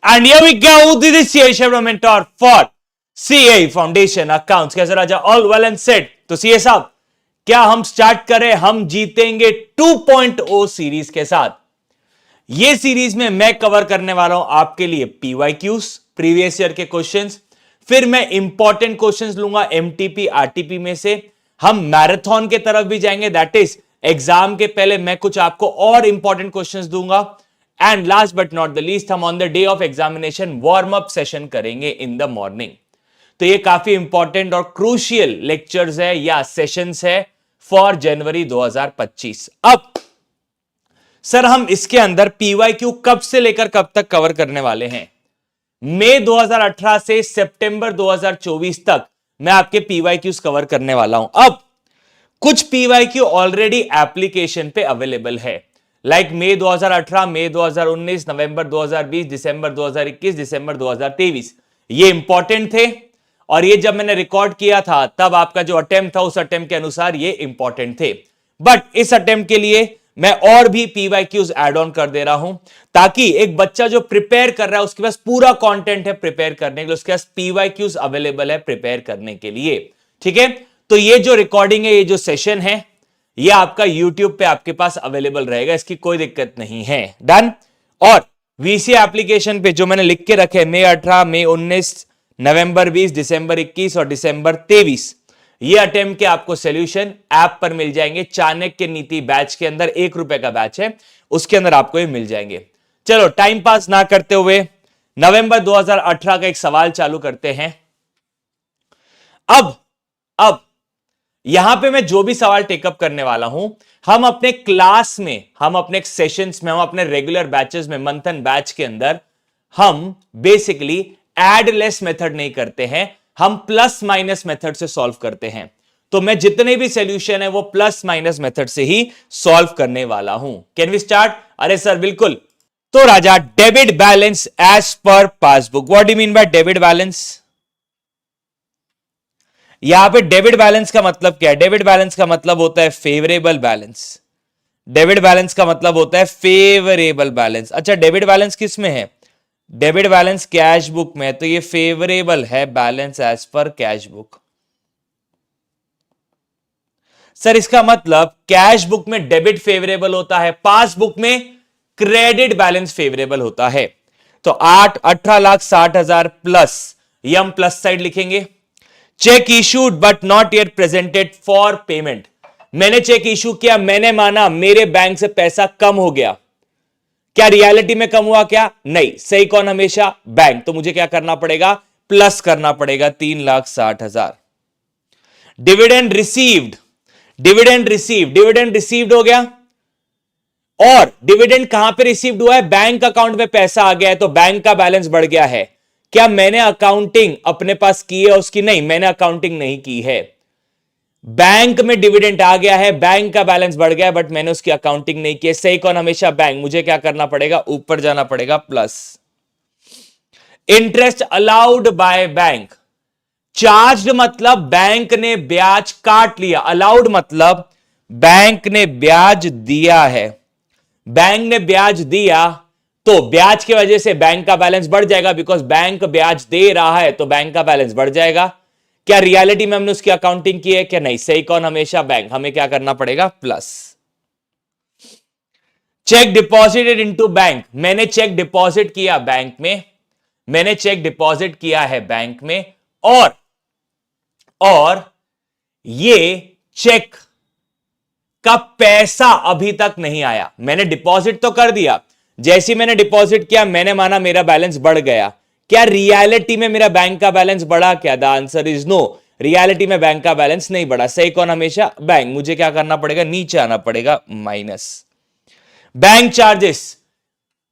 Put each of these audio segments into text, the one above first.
And here we go. This is CA mentor for CA Foundation Accounts. कैसे राजा? All well and set. तो CA साहब, क्या हम start करें? हम जीतेंगे 2.0 सीरीज के साथ. ये सीरीज में मैं कवर करने वाला हूं आपके लिए PYQs, प्रीवियस ईयर के क्वेश्चंस. फिर मैं इंपॉर्टेंट क्वेश्चंस लूंगा MTP, RTP में से. हम मैराथन के तरफ भी जाएंगे, दैट इज एग्जाम के पहले मैं कुछ आपको और इंपॉर्टेंट क्वेश्चंस दूंगा. And last but not the least, हम on the day of examination warm up session करेंगे इन द मॉर्निंग. तो ये काफी इंपॉर्टेंट और क्रूशियल लेक्चर्स है या सेशंस है फॉर जनवरी 2025. अब सर हम इसके अंदर PYQ कब से लेकर कब तक कवर करने वाले हैं? मई 2018 से सितंबर 2024 तक मैं आपके PYQs कवर करने वाला हूं. अब कुछ PYQ ऑलरेडी एप्लीकेशन पे अवेलेबल है, लाइक मई 2018, मई 2019, नवंबर 2020, दिसंबर 2021, दिसंबर 2023. ये इंपॉर्टेंट थे और ये जब मैंने रिकॉर्ड किया था तब आपका जो अटेम्प्ट था उस अटेम्प्ट के अनुसार ये इंपॉर्टेंट थे. बट इस अटेम्प्ट के लिए मैं और भी PYQs ऐड ऑन कर दे रहा हूं ताकि एक बच्चा जो प्रिपेयर कर रहा है उसके पास पूरा कंटेंट है प्रिपेयर करने के लिए, उसके पास PYQs अवेलेबल है प्रिपेयर करने के लिए. ठीक है, तो ये जो रिकॉर्डिंग है, ये जो सेशन है, ये आपका YouTube पे आपके पास अवेलेबल रहेगा, इसकी कोई दिक्कत नहीं है. डन. और VC एप्लीकेशन पे जो मैंने लिख के रखे मई 18, मई 19, नवंबर 20, दिसंबर 21 और दिसंबर 23, ये अटेम्प्ट के आपको सॉल्यूशन ऐप पर मिल जाएंगे. चाणक्य नीति बैच के अंदर ₹1 का बैच है, उसके अंदर आपको ये मिल जाएंगे. चलो टाइम पास ना करते हुए नवंबर 2018 का एक सवाल चालू करते हैं. अब यहां पे मैं जो भी सवाल टेकअप करने वाला हूं, हम अपने क्लास में, हम अपने सेशंस में, हम अपने रेगुलर बैचेस में, मंथन बैच के अंदर हम बेसिकली एड लेस मेथड नहीं करते हैं, हम प्लस माइनस मेथड से सॉल्व करते हैं. तो मैं जितने भी सॉल्यूशन है वो प्लस माइनस मेथड से ही सॉल्व करने वाला हूं. Can we start? अरे सर बिल्कुल. तो राजा, debit balance as per passbook. What do you mean by debit balance? यहां पे डेबिट बैलेंस का मतलब क्या है? डेबिट बैलेंस का मतलब होता है फेवरेबल बैलेंस. डेबिट बैलेंस का मतलब होता है फेवरेबल बैलेंस. अच्छा, डेबिट बैलेंस किस में है? डेबिट बैलेंस कैश बुक में है, तो ये फेवरेबल है balance as per cash book. Sir इसका मतलब कैश बुक में डेबिट फेवरेबल होता है, पासबुक में क्रेडिट बैलेंस फेवरेबल होता है. तो 18,60,000 प्लस, ये हम प्लस साइड लिखेंगे. Check issued but not yet presented for payment. मैंने चेक इशू किया, मैंने माना मेरे बैंक से पैसा कम हो गया. क्या रियलिटी में कम हुआ? क्या नहीं. सही कौन हमेशा? बैंक. तो मुझे क्या करना पड़ेगा? प्लस करना पड़ेगा 3,60,000. डिविडेंड रिसीव्ड, डिविडेंड रिसीव्ड हो गया. और डिविडेंड कहां पे रिसीव्ड हुआ है? बैंक अकाउंट में पैसा आ गया है, तो बैंक का बैलेंस बढ़ गया है. क्या मैंने अकाउंटिंग अपने पास की है उसकी? नहीं, मैंने अकाउंटिंग नहीं की है. बैंक में डिविडेंड आ गया है, बैंक का बैलेंस बढ़ गया है, बट मैंने उसकी अकाउंटिंग नहीं की है. सही कौन हमेशा? बैंक. मुझे क्या करना पड़ेगा? ऊपर जाना पड़ेगा plus. Interest allowed by bank. Charge मतलब बैंक ने ब्याज काट लिया. अलाउड मतलब बैंक ने ब्याज दिया है. बैंक ने ब्याज दिया तो ब्याज की वजह से बैंक का बैलेंस बढ़ जाएगा, बिकॉज बैंक ब्याज दे रहा है तो बैंक का बैलेंस बढ़ जाएगा. क्या रियलिटी में हमने उसकी अकाउंटिंग की है? क्या नहीं. सही कौन हमेशा? बैंक. हमें क्या करना पड़ेगा? Plus. Check deposited into bank. मैंने चेक डिपॉजिट किया बैंक में, मैंने चेक डिपॉजिट किया है बैंक में, और ये चेक का पैसा अभी तक नहीं आया. मैंने डिपॉजिट तो कर दिया, जैसे मैंने डिपॉजिट किया मैंने माना मेरा बैलेंस बढ़ गया. क्या रियलिटी में मेरा बैंक का बैलेंस बढ़ा? क्या? The answer is no. Reality में बैंक का बैलेंस नहीं बढ़ा. सही कौन हमेशा? बैंक. मुझे क्या करना पड़ेगा? नीचे आना पड़ेगा, माइनस. Bank charges.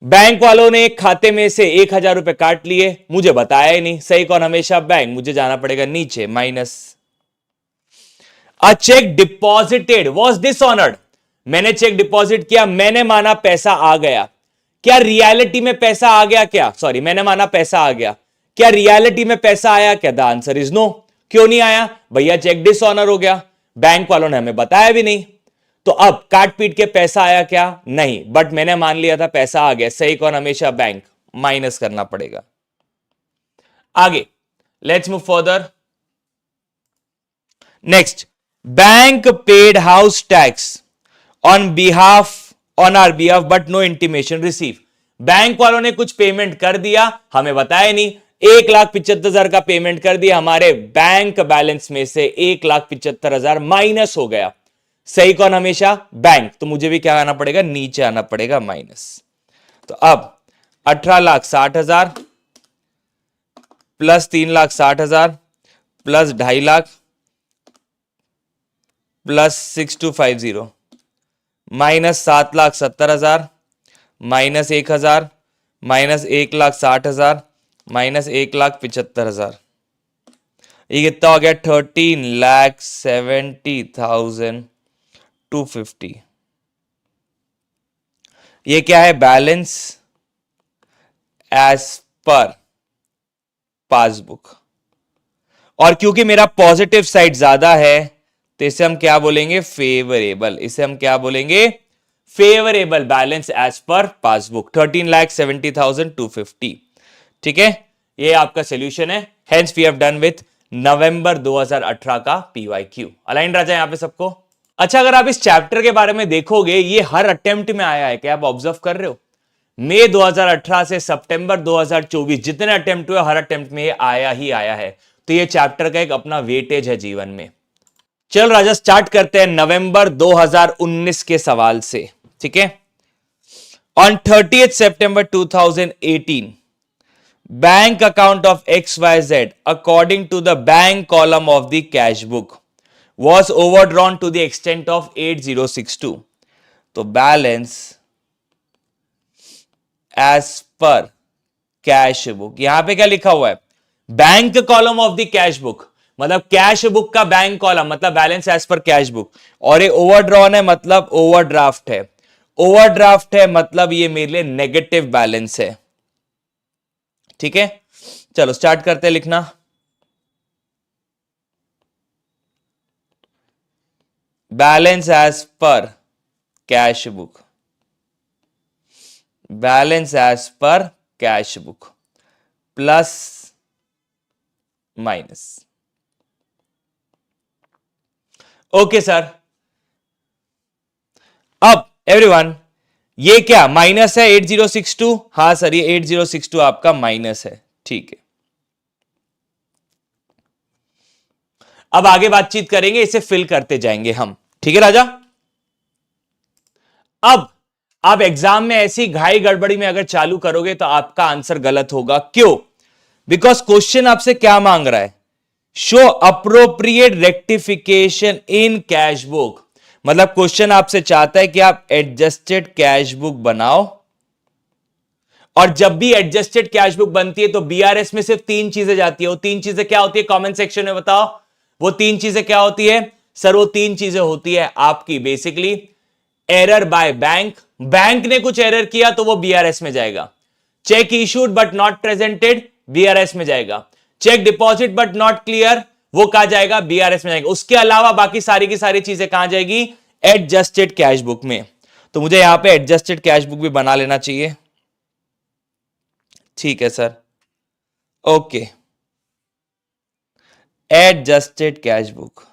बैंक वालों ने एक खाते में से 1,000 रुपए काट लिए, मुझे बताया ही नहीं. सही कौन हमेशा? बैंक. मुझे जाना पड़ेगा नीचे, minus. A check deposited was dishonoured. मैंने चेक डिपॉजिट किया, मैंने माना पैसा आ गया. क्या रियलिटी में पैसा आ गया? क्या? सॉरी, मैंने माना पैसा आ गया. क्या रियलिटी में पैसा आया? क्या? The answer is no. क्यों नहीं आया? भैया चेक डिसऑनर हो गया, बैंक वालों ने हमें बताया भी नहीं. तो अब काट पीट के पैसा आया? क्या नहीं, बट मैंने मान लिया था पैसा आ गया. सही कौन हमेशा? बैंक. माइनस करना पड़ेगा। आगे let's move further. Next, bank paid house tax on our behalf but no intimation receive. Bank वालों ने कुछ पेमेंट कर दिया, हमें बताया नहीं। 1,75,000 का पेमेंट कर दिया, हमारे बैंक बैलेंस में से 1,75,000 माइनस हो गया। सही कौन हमेशा? बैंक। तो मुझे भी क्या आना पड़ेगा? नीचे आना पड़ेगा, माइनस। तो अब 18,60,000 plus 3,60,000 plus 2.5 lakh plus 6250 minus 7,70,000 minus 1,000 minus 1,60,000 minus 1,75,000। ये कितना हो गया? 13,70,250। ये क्या है? Balance as per passbook. और क्योंकि मेरा पॉजिटिव साइड ज्यादा है तो इसे हम क्या बोलेंगे? फेवरेबल। इसे हम क्या बोलेंगे? Favourable balance as per passbook 13,70,250। ठीक है, ये आपका सॉल्यूशन है। Hence we have done with November 2018 का PYQ। अलाइन राजा यहां पे सबको? अच्छा, अगर आप इस चैप्टर के बारे में देखोगे, ये हर अटेम्प्ट में आया है। क्या आप ऑब्जर्व कर रहे हो? मई 2018 से सितंबर 2024 जितने अटेम्प्ट हुए, हर अटेम्प्ट में ये आया ही आया है। तो ये चैप्टर का एक अपना वेटेज है जीवन में। चल राजा, स्टार्ट करते हैं नवंबर 2019 के सवाल से। ठीक है, on 30th September 2018 bank account of XYZ according to the bank column of the cash book was overdrawn to the extent of 8062। तो balance as per cash book, यहां पे क्या लिखा हुआ है? Bank column of the cash book, मतलब cash book का bank column, मतलब balance as per cash book. और ये ओवरड्रॉन है, मतलब ओवरड्राफ्ट है। ओवरड्राफ्ट है मतलब ये मेरे लिए नेगेटिव बैलेंस है। ठीक है, चलो स्टार्ट करते हैं लिखना। Balance as per cash book, balance as per cash book plus minus. Okay sir, अब एवरीवन ये क्या माइनस है? 8062। हां सर, ये 8062 आपका माइनस है। ठीक है, अब आगे बातचीत करेंगे, इसे फिल करते जाएंगे हम। ठीक है राजा, अब आप एग्जाम में ऐसी घाई गड़बड़ी में अगर चालू करोगे तो आपका आंसर गलत होगा। क्यों? बिकॉज क्वेश्चन आपसे क्या मांग रहा है? शो अप्रोप्रिएट रेक्टिफिकेशन इन कैश बुक। मतलब क्वेश्चन आपसे चाहता है कि आप एडजस्टेड कैश बुक बनाओ। और जब भी एडजस्टेड कैश बुक बनती है तो बीआरएस में सिर्फ 3 चीजें जाती है। वो 3 चीजें क्या होती है? कमेंट सेक्शन में बताओ। वो 3 चीजें क्या होती है? सर वो 3 चीजें होती है आपकी basically error by bank, bank ने कुछ एरर किया तो वो बीआरएस में जाएगा। Cheque issued but not presented, BRS में जाएगा। Cheque deposit but not clear, वो कहां जाएगा? बीआरएस में जाएगा। उसके अलावा बाकी सारी की सारी चीजें कहां जाएगी? एडजस्टेड कैश बुक में। तो मुझे यहां पे एडजस्टेड कैश बुक भी बना लेना चाहिए। ठीक है sir, okay, adjusted cash book.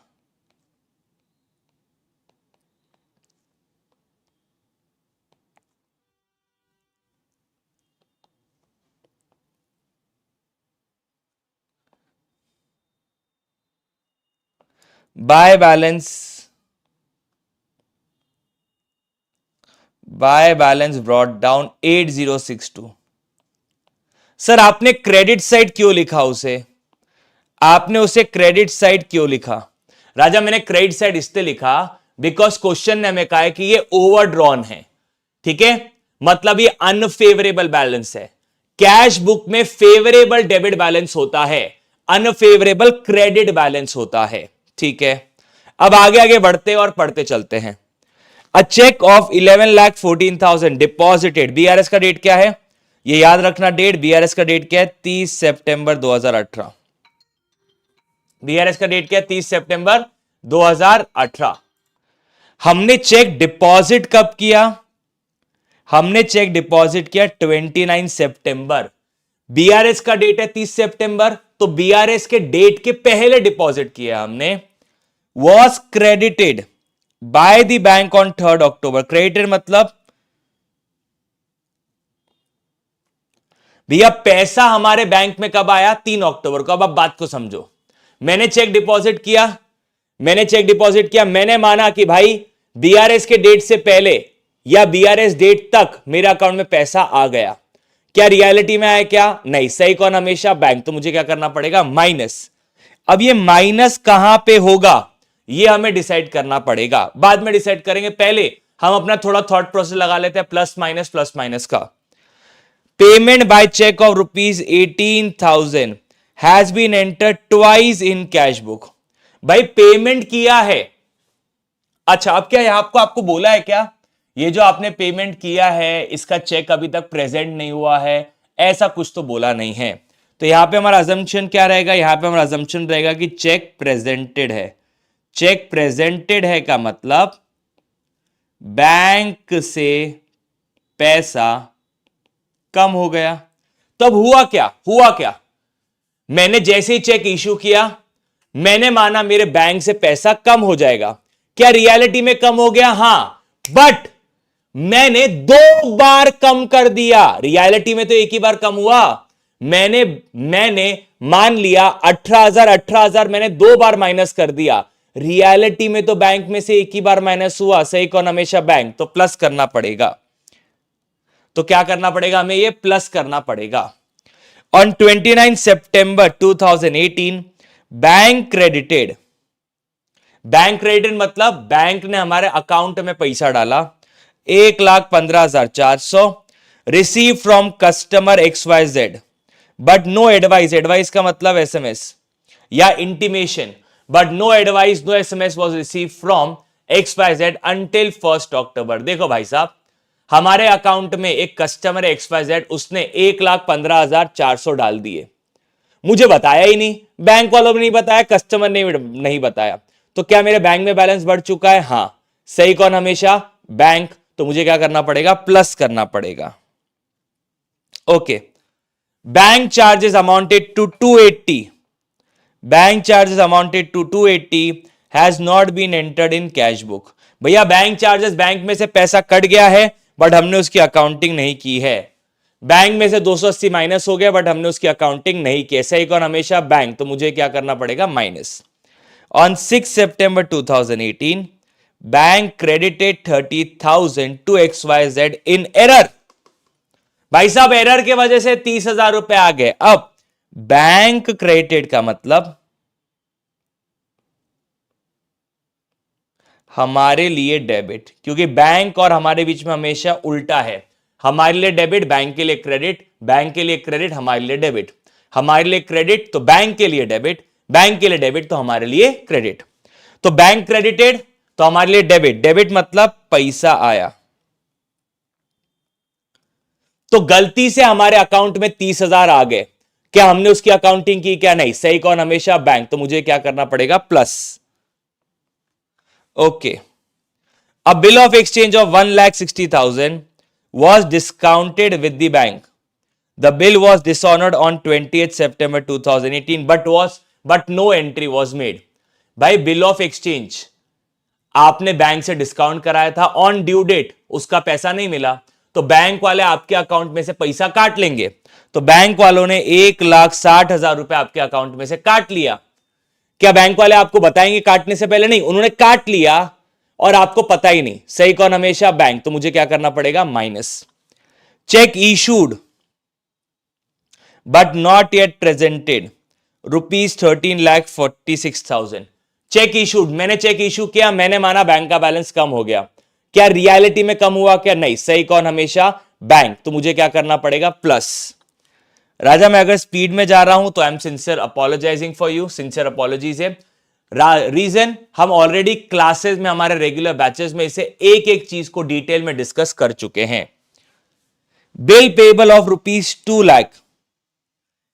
By balance brought down 8062। Sir आपने क्रेडिट साइड क्यों लिखा? उसे आपने उसे क्रेडिट साइड क्यों लिखा? राजा मैंने क्रेडिट साइड इसलिए लिखा बिकॉज क्वेश्चन ने हमें कहा है कि ये ओवरड्रॉन है। ठीक है, मतलब ये अनफेवरेबल बैलेंस है। कैश बुक में फेवरेबल डेबिट बैलेंस होता है, अनफेवरेबल क्रेडिट बैलेंस होता है। ठीक है, अब आगे आगे बढ़ते और पढ़ते चलते हैं। अ चेक ऑफ 11,14,000 डिपॉजिटेड, बीआरएस का डेट क्या है? ये याद रखना डेट, बीआरएस का डेट क्या है? 30 सितंबर 2018। बीआरएस का डेट क्या है? 30 सितंबर 2018। हमने चेक डिपॉजिट कब किया? हमने चेक डिपॉजिट किया 29 सितंबर, बीआरएस का डेट है 30 सितंबर, तो बीआरएस के डेट के पहले डिपॉजिट किया हमने। Was credited bye the bank on 3 October. Credited मतलब भैया पैसा हमारे बैंक में कब आया? 3 अक्टूबर को। अब आप बात को समझो, मैंने चेक डिपॉजिट किया, मैंने माना कि भाई बीआरएस के डेट से पहले या बीआरएस डेट तक मेरे अकाउंट में पैसा आ गया। क्या रियलिटी में आया? क्या नहीं। सही कौन? हमेशा बैंक। तो मुझे क्या करना पड़ेगा? माइनस। अब ये माइनस कहां पे होगा ये हमें डिसाइड करना पड़ेगा, बाद में डिसाइड करेंगे। पहले हम अपना थोड़ा थॉट प्रोसेस लगा लेते हैं, प्लस माइनस का। Payment by cheque of ₹18,000 has been entered twice in cash book. भाई पेमेंट किया है। अच्छा, अब क्या यहां आपको बोला है क्या ये जो आपने पेमेंट किया है इसका चेक अभी तक प्रेजेंट नहीं हुआ है? ऐसा कुछ तो बोला नहीं है। तो यहां पे हमारा अजम्पशन क्या रहेगा? यहां पे हमारा अजम्पशन रहेगा कि चेक प्रेजेंटेड है। चेक प्रेजेंटेड है का मतलब बैंक से पैसा कम हो गया। तब हुआ क्या? मैंने जैसे ही चेक इशू किया, मैंने माना मेरे बैंक से पैसा कम हो जाएगा। क्या रियलिटी में कम हो गया? हां, बट मैंने 2 बार कम कर दिया। रियलिटी में तो एक ही बार कम हुआ। मैंने मान लिया 18,000 मैंने 2 बार माइनस कर दिया। रियलिटी में तो बैंक में से एक ही बार माइनस हुआ। सही कौन? हमेशा बैंक। तो प्लस करना पड़ेगा। तो क्या करना पड़ेगा हमें? ये प्लस करना पड़ेगा। ऑन 29 सितंबर 2018 बैंक क्रेडिटेड मतलब बैंक ने हमारे अकाउंट में पैसा डाला 1,15,400 receive from customer XYZ but no advice. Advice का मतलब एसएमएस या इंटीमेशन, but no advice no SMS was receive from XYZ until 1 October. देखो भाई साहब, हमारे अकाउंट में एक कस्टमर है XYZ, उसने 1,15,400 डाल दिए। मुझे बताया ही नहीं, बैंक वालों ने नहीं बताया, कस्टमर ने नहीं बताया। तो क्या मेरे बैंक में बैलेंस बढ़ चुका है? हां। सही कौन? हमेशा बैंक। तो मुझे क्या करना पड़ेगा? प्लस करना पड़ेगा। Okay. Bank charges amounted to 280। Bank charges amounted to 280 has not been entered in cash book. भैया बैंक चार्जेस, बैंक में से पैसा कट गया है बट हमने उसकी अकाउंटिंग नहीं की है। बैंक में से 280 माइनस हो गया बट हमने उसकी अकाउंटिंग नहीं की। सही कौन? हमेशा बैंक। तो मुझे क्या करना पड़ेगा? Minus. On 6 September 2018 bank credited 30,000 to XYZ in error. भाई साहब एरर के वजह से 30,000 रुपए आ गए। अब बैंक क्रेडिटेड का मतलब हमारे लिए डेबिट, क्योंकि बैंक और हमारे बीच में हमेशा उल्टा है। हमारे लिए डेबिट, बैंक के लिए क्रेडिट, बैंक के लिए क्रेडिट, हमारे लिए डेबिट। हमारे लिए क्रेडिट तो बैंक के लिए डेबिट, बैंक के लिए डेबिट तो हमारे लिए क्रेडिट। तो बैंक क्रेडिटेड तो हमारे लिए डेबिट, डेबिट मतलब पैसा आया। तो गलती से हमारे अकाउंट में 30,000 आ गए। क्या हमने उसकी अकाउंटिंग की? क्या नहीं। सही कौन? हमेशा बैंक। तो मुझे क्या करना पड़ेगा? Plus. Okay. A bill of exchange of 1,60,000 was discounted with the bank. The bill was dishonored on 20th September 2018 but no entry was made. भाई बिल ऑफ एक्सचेंज आपने बैंक से डिस्काउंट कराया था, ऑन ड्यू डेट उसका पैसा नहीं मिला, तो बैंक वाले आपके अकाउंट में से पैसा काट लेंगे। तो बैंक वालों ने 1,60,000 रुपए आपके अकाउंट में से काट लिया। क्या बैंक वाले आपको बताएंगे काटने से पहले? नहीं, उन्होंने काट लिया और आपको पता ही नहीं। सही कौन? हमेशा बैंक। तो मुझे क्या करना पड़ेगा? Minus. Cheque issued but not yet presented ₹13,46,000। Check issued, मैंने चेक इशू किया, मैंने माना बैंक का बैलेंस कम हो गया। क्या रियलिटी में कम हुआ? क्या नहीं। सही कौन? हमेशा बैंक। तो मुझे क्या करना पड़ेगा? प्लस। राजा मैं अगर स्पीड में जा रहा हूं तो I am sincere apologising for you, sincere apologies है। रीजन हम ऑलरेडी क्लासेस में, हमारे रेगुलर बैचेस में इसे एक एक चीज को डिटेल में डिस्कस कर चुके हैं। Bill payable of ₹2 lakh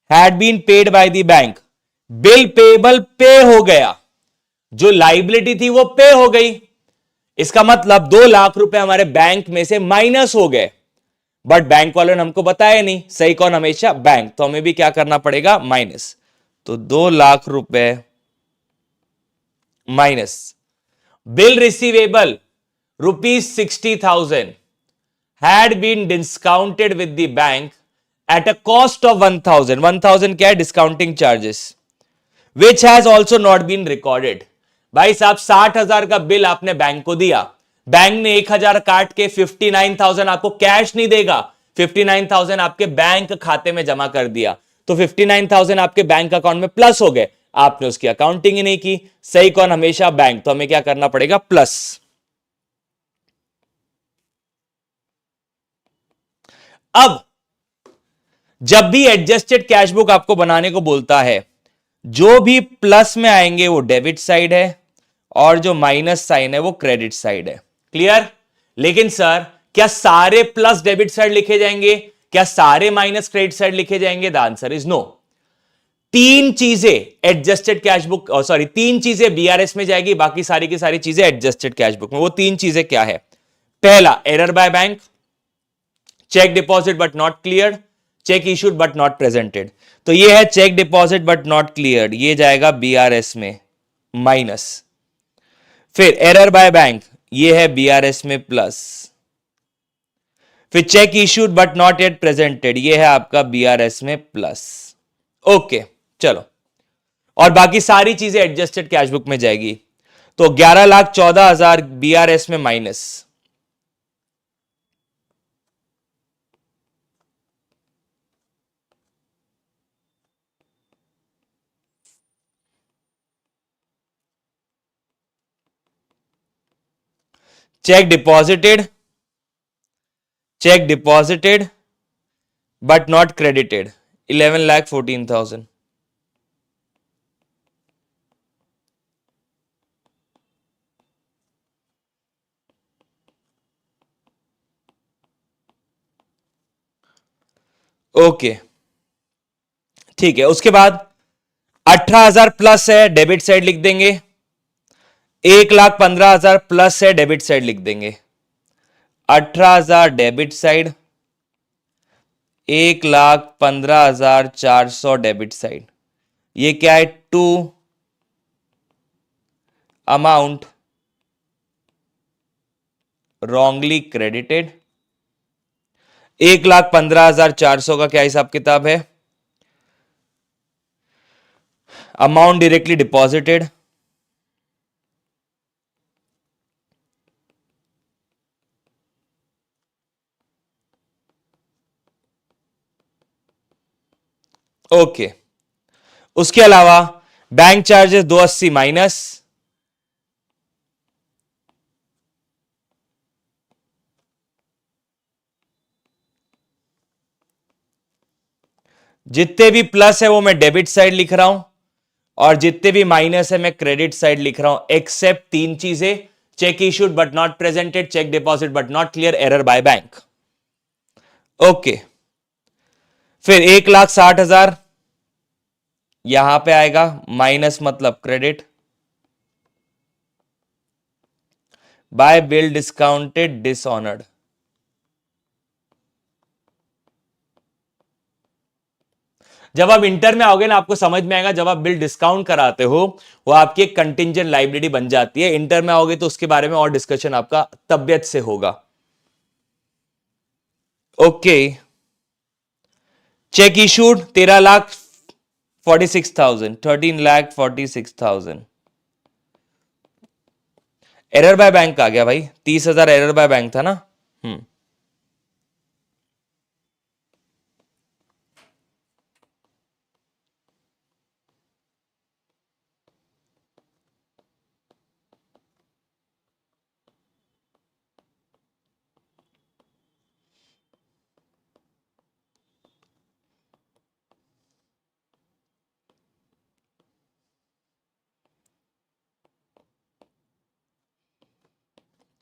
had been paid by the bank. Bill payable pay हो गया, जो लाइबिलिटी थी वो पे हो गई। इसका मतलब 2 लाख रुपए हमारे बैंक में से माइनस हो गए। बट बैंक वालों ने हमको बताया नहीं सही कौन, हमेशा बैंक, तो हमें भी क्या करना पड़ेगा, माइनस। तो 2 लाख रुपए minus bill receivable ₹60,000 had been discounted with the bank at a cost of 1,000. 1,000 क्या है, discounting charges, which has also not been recorded. भाई साहब 60,000 का बिल आपने बैंक को दिया, बैंक ने 1,000 काट के 59,000 आपको कैश नहीं देगा, 59,000 आपके बैंक खाते में जमा कर दिया, तो 59,000 आपके बैंक अकाउंट में प्लस हो गए, आपने उसकी अकाउंटिंग ही नहीं की। सही कौन, हमेशा बैंक, तो हमें क्या करना पड़ेगा, प्लस। अब जब भी एडजस्टेड कैश बुक आपको बनाने को बोलता है, जो भी प्लस में आएंगे वो डेबिट साइड है और जो माइनस साइन है वो क्रेडिट साइड है। क्लियर? लेकिन सर क्या सारे प्लस डेबिट साइड लिखे जाएंगे, क्या सारे माइनस क्रेडिट साइड लिखे जाएंगे? The answer is no. तीन चीजें एडजस्टेड कैश बुक, सॉरी, तीन चीजें बीआरएस में जाएगी, बाकी सारी की सारी चीजें एडजस्टेड कैश बुक में। वो तीन चीजें क्या है? पहला, error by bank, cheque deposit but not cleared, cheque issued but not presented. तो ये है cheque deposit but not cleared, ये जाएगा बीआरएस में माइनस। फिर एरर बाय बैंक, ये है बीआरएस में प्लस। फिर check issued but not yet presented, ये है आपका बीआरएस में प्लस। ओके, चलो, और बाकी सारी चीजें एडजस्टेड कैश बुक में जाएगी। तो 11,14,000 बीआरएस में minus, cheque deposited but not credited 11,14,000। Okay, ठीक है। उसके बाद 18,000 प्लस है, डेबिट साइड लिख देंगे। 1,15,000 प्लस है, डेबिट साइड लिख देंगे। 18,000 डेबिट साइड, 1,15,400 डेबिट साइड। ये क्या है? To amount wrongly credited. 1,15,400 का क्या हिसाब किताब है? Amount directly deposited, okay. उसके अलावा बैंक चार्जेस 280 माइनस, जितने भी प्लस है वो मैं डेबिट साइड लिख रहा हूं और जितने भी माइनस है मैं क्रेडिट साइड लिख रहा हूं, एक्सेप्ट तीन चीजें, cheque issued but not presented, cheque deposit but not clear, error by bank. Okay, फिर 1,60,000 यहां पे आएगा, माइनस मतलब credit, by bill discounted dishonoured. जब आप इंटर में आओगे ना, आपको समझ में आएगा, जब आप बिल डिस्काउंट कराते हो वो आपकी एक कंटिंजेंट लाइबिलिटी बन जाती है। इंटर में आओगे तो उसके बारे में और डिस्कशन आपका तबियत से होगा। Okay, cheque issued 13,46,000, 13,46,000। Error by bank आ गया भाई, 30,000 एरर बाय बैंक था ना।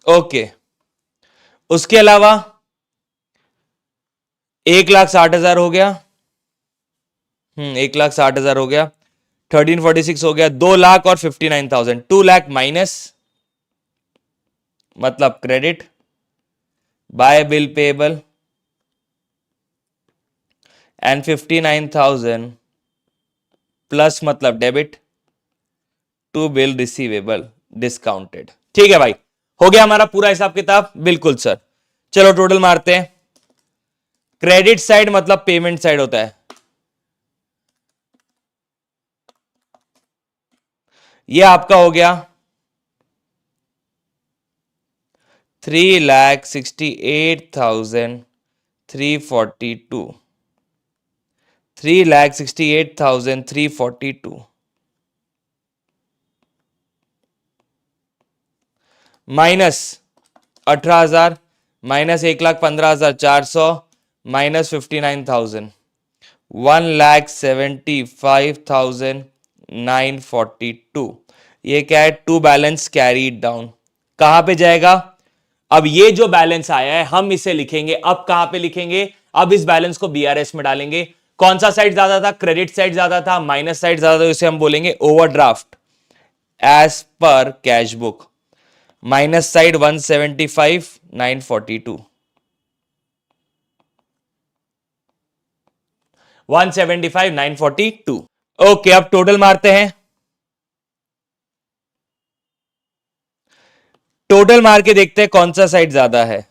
ओके, उसके अलावा 1,60,000 हो गया, 1,60,000 हो गया, 1346 हो गया, 2,00,000 और 59,000, 2,00,000 माइनस मतलब credit, by bill payable and 59,000 plus मतलब debit to bill receivable discounted. ठीक है भाई, हो गया हमारा पूरा हिसाब किताब। बिल्कुल सर, चलो टोटल मारते हैं। क्रेडिट साइड मतलब पेमेंट साइड होता है, ये आपका हो गया 3,68,342, 3,68,342 माइनस 18,000 माइनस 1,15,400 माइनस 59,000 1,75,942। ये क्या है? To balance carried down. कहां पे जाएगा? अब ये जो बैलेंस आया है हम इसे लिखेंगे, अब कहां पे लिखेंगे? अब इस बैलेंस को बीआरएस में डालेंगे। कौन सा साइड ज्यादा था? क्रेडिट साइड ज्यादा था, माइनस साइड ज्यादा था, इसे हम बोलेंगे overdraft as per cash book. Minus side 175,942, 175,942। Okay, अब टोटल मारते हैं। टोटल मार के देखते हैं कौन सा साइड ज्यादा है।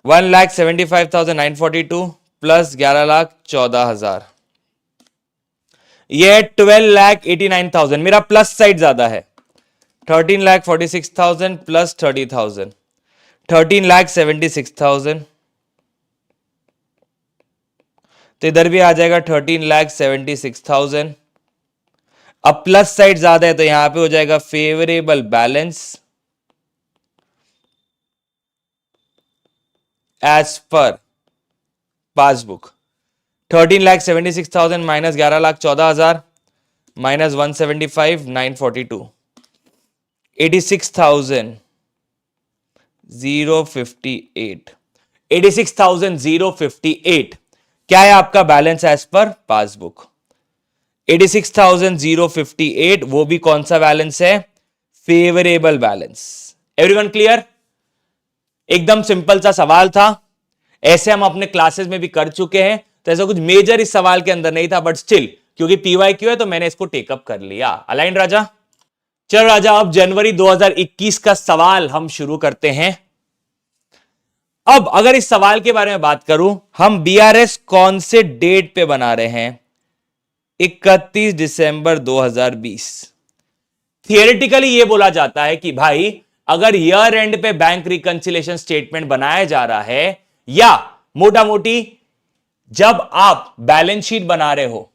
1,75,942 प्लस 11,14,000, ये 12,89,000। मेरा प्लस साइड ज्यादा है। 13,46,000 प्लस 30,000, 13,76,000। तो इधर भी आ जाएगा 13,76,000। अब प्लस साइड ज्यादा है तो यहां पे हो जाएगा favourable balance as per passbook. 13,76,000 minus 11,14,000 minus 175,942, 86,058, 86,058 क्या है आपका बैलेंस एज पर पासबुक? 86,058 वो भी कौन सा बैलेंस है? Favourable balance. Everyone clear? एकदम सिंपल सा सवाल था, ऐसे हम अपने क्लासेस में भी कर चुके हैं, तो ऐसा कुछ मेजर इस सवाल के अंदर नहीं था, बट स्टिल क्योंकि पीवाईक्यू है तो मैंने इसको टेकअप कर लिया। अलाइन राजा? चल राजा, अब जनवरी 2021 का सवाल हम शुरू करते हैं। अब अगर इस सवाल के बारे में बात करूं, हम बीआरएस कौन से डेट पे बना रहे हैं? 31 दिसंबर 2020। थियरेटिकली यह बोला जाता है कि भाई अगर ईयर एंड पे बैंक रिकंसिलेशन स्टेटमेंट बनाया जा रहा है, या मोटा मोटी जब आप बैलेंस शीट बना रहे हो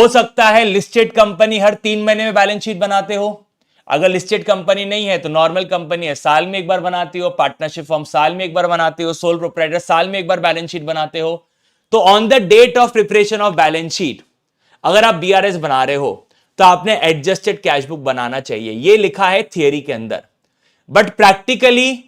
सकता है लिस्टेड कंपनी हर 3 महीने में बैलेंस शीट बनाते हो। अगर लिस्टेड कंपनी नहीं है तो नॉर्मल कंपनी है, साल में एक बार बनाती हो। पार्टनरशिप फॉर्म साल में एक बार बनाते हो। सोल प्रोप्राइटर साल में एक बार बैलेंस शीट बनाते हो। तो on the date of preparation of balance sheet अगर आप बीआरएस बना रहे हो तो आपने एडजस्टेड कैश बुक बनाना चाहिए, यह लिखा है थियरी के अंदर। बट प्रैक्टिकली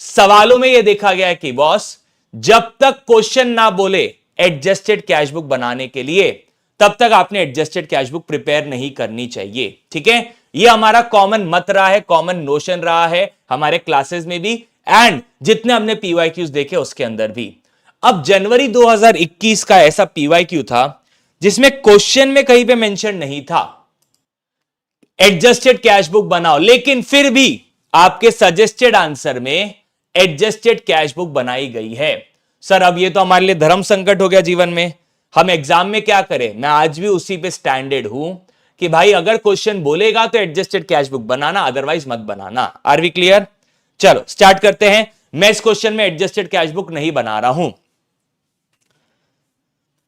सवालों में यह देखा गया है कि बॉस जब तक क्वेश्चन ना बोले एडजस्टेड कैश बुक बनाने के लिए, तब तक आपने एडजस्टेड कैश बुक प्रिपेयर नहीं करनी चाहिए। ठीक है, यह हमारा कॉमन मत रहा है, कॉमन नोशन रहा है हमारे क्लासेस में भी, एंड जितने हमने पीवाईक्यूज देखे उसके अंदर भी। अब जनवरी 2021 का ऐसा पीवाईक्यू था जिसमें क्वेश्चन में कहीं पे मेंशन नहीं था एडजस्टेड कैश बुक बनाओ, लेकिन फिर भी आपके सजेस्टेड आंसर में एडजस्टेड कैश बुक बनाई गई है। सर अब ये तो हमारे लिए धर्म संकट हो गया जीवन में, हम एग्जाम में क्या करें? मैं आज भी उसी पे स्टैंडर्ड हूं कि भाई अगर क्वेश्चन बोलेगा तो एडजस्टेड कैश बुक बनाना, अदरवाइज मत बनाना। Are we clear? चलो स्टार्ट करते हैं। मैं इस क्वेश्चन में एडजस्टेड कैश बुक नहीं बना रहा हूं।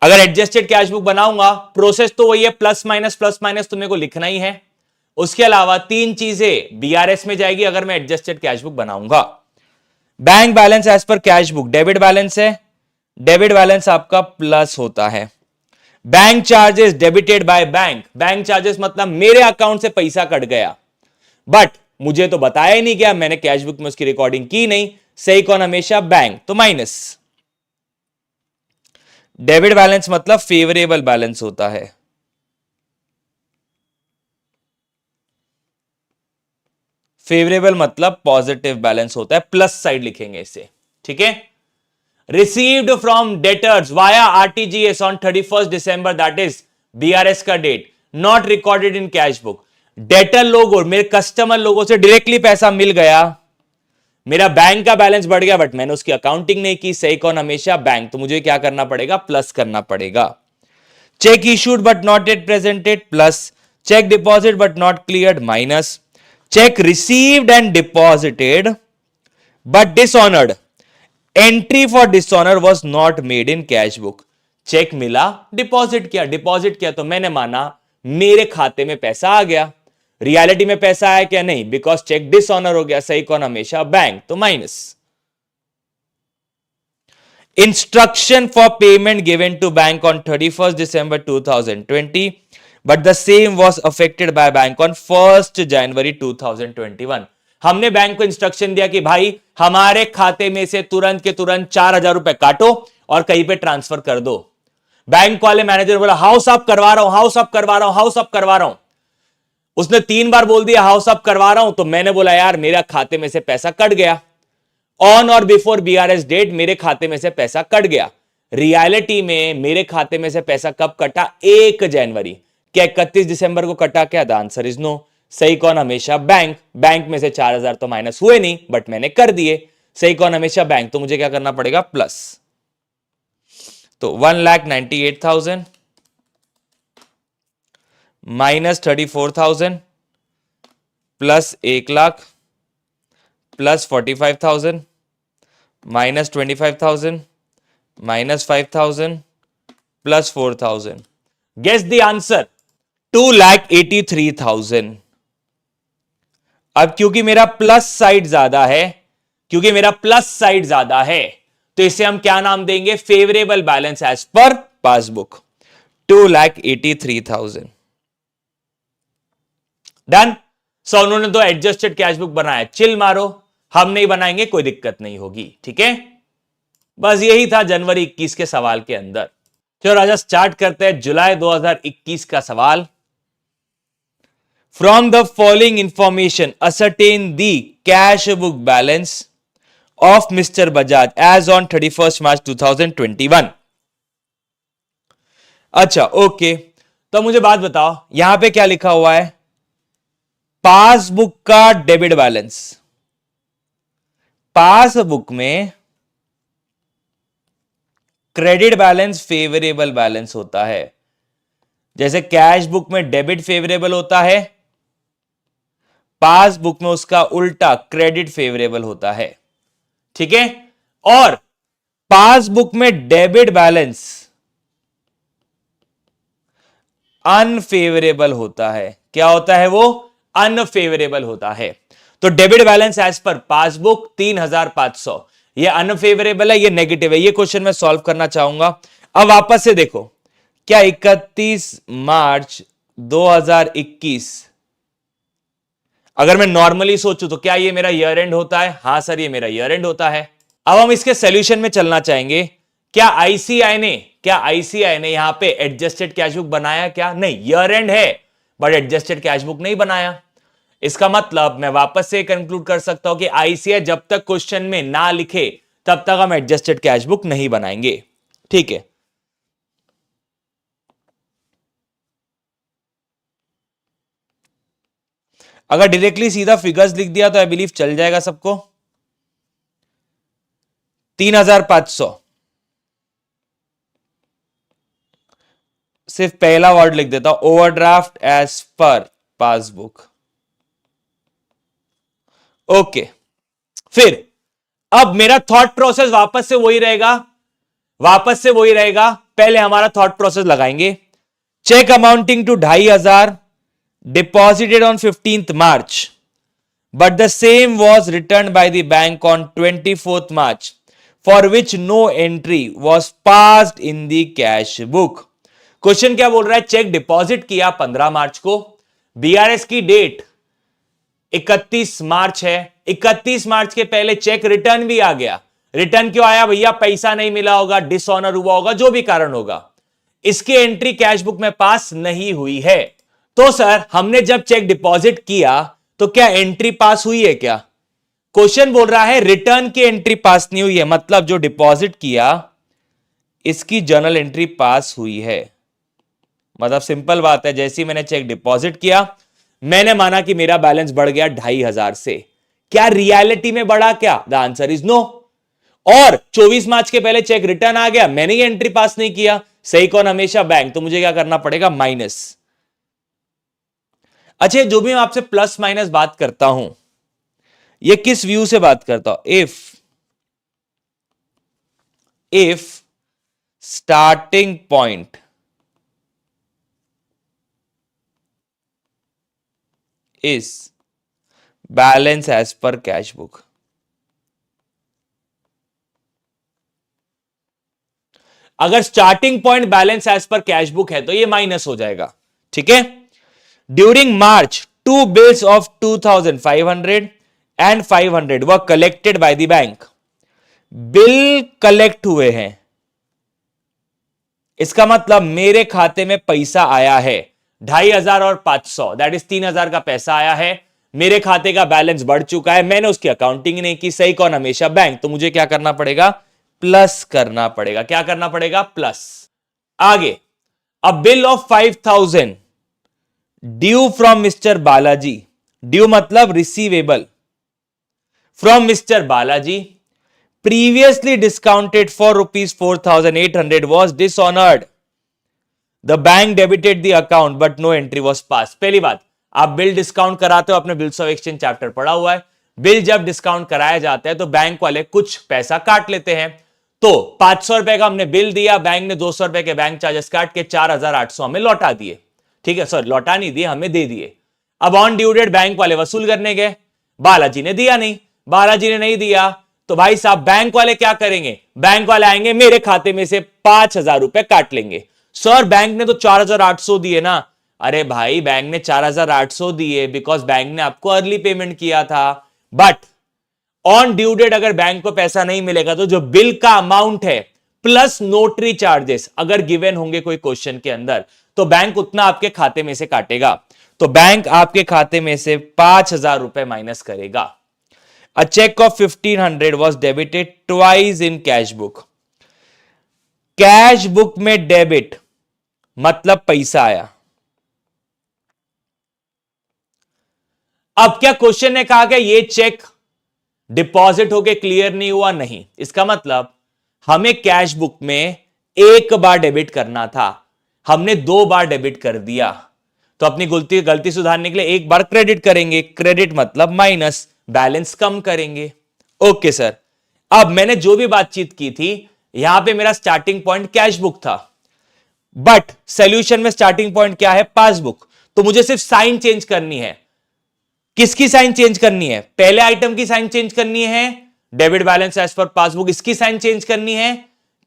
अगर एडजस्टेड कैश बुक बनाऊंगा, प्रोसेस तो वही है, प्लस माइनस तुम्हें को लिखना ही है। उसके अलावा 3 चीजें बीआरएस में जाएगी अगर मैं एडजस्टेड कैश बुक बनाऊंगा। Bank balance as per cash book debit balance है, डेबिट बैलेंस आपका प्लस होता है। Bank charges debited by bank, bank charges मतलब मेरे अकाउंट से पैसा कट गया, बट मुझे तो बताया ही नहीं गया, मैंने कैश बुक में उसकी रिकॉर्डिंग की नहीं, सही कौन हमेशा? बैंक, तो माइनस। डेबिट बैलेंस मतलब फेवरेबल बैलेंस होता है। फेवरेबल मतलब पॉजिटिव बैलेंस होता है, प्लस साइड लिखेंगे इसे। ठीक है, received from debtors via RTGS on 31 December, that is BRS का date, not recorded in cash book. Debtor लोगों, मेरे कस्टमर लोगों से डायरेक्टली पैसा मिल गया, मेरा बैंक का बैलेंस बढ़ गया, बट मैंने उसकी अकाउंटिंग नहीं की, सही कौन हमेशा बैंक, तो मुझे क्या करना पड़ेगा, प्लस करना पड़ेगा। Cheque issued but not yet presented, plus. Cheque deposit but not cleared, minus. Cheque received and deposited but dishonoured, entry for dishonour was not made in cash book. Cheque मिला, deposit किया तो मैंने माना मेरे खाते में पैसा आ गया, रियलिटी में पैसा आया क्या, नहीं, बिकॉज चेक डिसऑनर हो गया, सही कौन हमेशा बैंक, तो minus. Instruction for payment given to bank on 31 December 2020 but the same was affected by bank on 1 January 2021। हमने बैंक को इंस्ट्रक्शन दिया कि भाई हमारे खाते में से तुरंत के तुरंत 4,000 रुपए काटो और कहीं पे ट्रांसफर कर दो। बैंक वाले मैनेजर बोला हाउस अप करवा रहा हूं, हाउस अप करवा रहा हूं, हाउस अप करवा रहा हूं। उसने 3 बार बोल दिया हाउस अप करवा रहा हूं, तो मैंने बोला यार मेरा खाते में से पैसा कट गया, ऑन और बिफोर बीआरएस डेट मेरे खाते में से पैसा कट गया। रियलिटी में मेरे खाते में से पैसा कब कटा, 1 जनवरी। क्या 31 दिसंबर को कटा क्या, द आंसर इज नो। सही कौन हमेशा बैंक, बैंक में से 4,000 तो माइनस हुए नहीं, बट मैंने कर दिए, सही कौन हमेशा बैंक, तो मुझे क्या करना पड़ेगा, प्लस। तो 1,98,000 minus 34,000 plus 1,00,000 plus 45,000 minus 25,000 minus 5,000 plus 4,000। Guess the answer, 2,83,000। अब क्योंकि मेरा प्लस साइड ज्यादा है, तो इसे हम क्या नाम देंगे, favourable balance as per passbook, 2,83,000। Done. So उन्होंने तो एडजस्टेड कैश बुक बनाया, चिल मारो, हम नहीं बनाएंगे, कोई दिक्कत नहीं होगी, ठीक है। बस यही था जनवरी 21 के सवाल के अंदर। चलो राजा स्टार्ट करते हैं जुलाई 2021 का सवाल। From the following information ascertain the cash book balance of mister Bajaj as on 31 March 2021। अच्छा ओके, तो मुझे बात बताओ यहां पे क्या लिखा हुआ है, पासबुक का डेबिट बैलेंस। पासबुक में क्रेडिट बैलेंस फेवरेबल बैलेंस होता है, जैसे कैश बुक में डेबिट फेवरेबल होता है, पासबुक में उसका उल्टा क्रेडिट फेवरेबल होता है, ठीक है। और पासबुक में डेबिट बैलेंस अनफेवरेबल होता है। क्या होता है वो, अनफेवरेबल होता है। तो debit balance as per passbook 3,500, ये अनफेवरेबल है, ये नेगेटिव है। ये क्वेश्चन मैं सॉल्व करना चाहूंगा। अब वापस से देखो, क्या 31 मार्च 2021 अगर मैं नॉर्मली सोचूं तो क्या ये मेरा ईयर एंड होता है, हां सर ये मेरा ईयर एंड होता है। अब हम इसके सॉल्यूशन में चलना चाहेंगे। क्या आईसीआई ने यहां पे एडजस्टेड कैश बुक बनाया, क्या नहीं, ईयर एंड है बट एडजस्टेड कैश बुक नहीं बनाया। इसका मतलब मैं वापस से कंक्लूड कर सकता हूं कि आईसीआई जब तक क्वेश्चन में ना लिखे तब तक हम एडजस्टेड कैश बुक नहीं बनाएंगे, ठीक है। अगर डायरेक्टली सीधा फिगर्स लिख दिया तो आई बिलीव चल जाएगा सबको। 3,500 सिर्फ पहला वर्ड लिख देता हूं, overdraft as per passbook, okay. फिर अब मेरा थॉट प्रोसेस वापस से वही रहेगा, पहले हमारा थॉट प्रोसेस लगाएंगे। Cheque amounting to 2,500 deposited on 15th March, but the same was returned by the bank on 24th March, for which no entry was passed in the cash book. Question क्या बोल रहा है, cheque deposit किया 15 मार्च को, BRS की date 31 मार्च है, 31 मार्च के पहले चेक रिटर्न भी आ गया। रिटर्न क्यों आया भैया, पैसा नहीं मिला होगा, डिसऑनर हुआ होगा, जो भी कारण होगा, इसकी एंट्री कैश बुक में पास नहीं हुई है। तो सर हमने जब चेक डिपॉजिट किया तो क्या एंट्री पास हुई है क्या, क्वेश्चन बोल रहा है रिटर्न की एंट्री पास नहीं हुई है, मतलब जो डिपॉजिट किया इसकी जर्नल एंट्री पास हुई है। मतलब सिंपल बात है, जैसे ही मैंने चेक डिपॉजिट किया मैंने माना कि मेरा बैलेंस बढ़ गया 2500 से। क्या रियलिटी में बढ़ा क्या? The answer is no. और 24 मार्च के पहले चेक रिटर्न आ गया, मैंने ये एंट्री पास नहीं किया। सही कौन? हमेशा बैंक। तो मुझे क्या करना पड़ेगा? माइनस। अच्छा, जो भी मैं आपसे प्लस माइनस बात करता हूं, ये किस व्यू से बात करता हूं? If starting point is balance as per cash book. अगर starting point balance as per cash book है तो ये माइनस हो जाएगा। ठीक है। During March 2 bills of 2500 and 500 were collected by the bank। Bill collect हुए हैं, इसका मतलब मेरे खाते में पैसा आया है 2500 और 500, दैट इज 3000 का पैसा आया है। मेरे खाते का बैलेंस बढ़ चुका है, मैंने उसकी अकाउंटिंग नहीं की। सही कौन? हमेशा बैंक। तो मुझे क्या करना पड़ेगा? प्लस करना पड़ेगा। क्या करना पड़ेगा? प्लस। आगे, a bill of 5000 due from Mr Balaji. Due मतलब receivable. From Mr Balaji previously discounted for rupees 4800 was dishonored। The bank debited the account but no entry was passed। पहली बात, आप बिल डिस्काउंट कराते हो, आपने बिल्स ऑफ एक्सचेंज चैप्टर पढ़ा हुआ है। बिल जब डिस्काउंट कराया जाता है तो बैंक वाले कुछ पैसा काट लेते हैं। तो 500 रुपए का हमने बिल दिया, बैंक ने 200 रुपए के बैंक चार्जेस काट के 4800 हमें लौटा दिए। ठीक है, सॉरी लौटा नहीं दिए, हमें दे दिए। अब ऑन ड्यू डेट बैंक वाले वसूल करने गए, बालाजी ने दिया नहीं। बालाजी ने नहीं दिया तो भाई साहब बैंक वाले क्या करेंगे? बैंक वाले आएंगे, मेरे खाते में से 5000 रुपए काट लेंगे। सर बैंक ने तो 4800 दिए ना। अरे भाई, बैंक ने 4800 दिए बिकॉज बैंक ने आपको अर्ली पेमेंट किया था। बट ऑन ड्यू डेट अगर बैंक को पैसा नहीं मिलेगा तो जो बिल का अमाउंट है प्लस नोटरी चार्जेस अगर गिवन होंगे कोई क्वेश्चन के अंदर, तो बैंक उतना आपके खाते में से काटेगा। तो बैंक आपके खाते में से 5000 रुपए माइनस करेगा। A check of 1500 was debited twice in cash book। Cash book में डेबिट मतलब पैसा आया। अब क्या क्वेश्चन ने कहा कि ये चेक डिपॉजिट होके क्लियर नहीं हुआ? नहीं। इसका मतलब हमें कैश बुक में एक बार डेबिट करना था, हमने 2 बार डेबिट कर दिया। तो अपनी गलती सुधारने के लिए एक बार क्रेडिट करेंगे। क्रेडिट मतलब माइनस, बैलेंस कम करेंगे। Okay sir. अब मैंने जो भी बातचीत की थी, यहां पे मेरा स्टार्टिंग पॉइंट कैश बुक था, बट सॉल्यूशन में स्टार्टिंग पॉइंट क्या है? पासबुक। तो मुझे सिर्फ साइन चेंज करनी है। किसकी साइन चेंज करनी है? पहले आइटम की साइन चेंज करनी है, debit balance as per passbook. इसकी साइन चेंज करनी है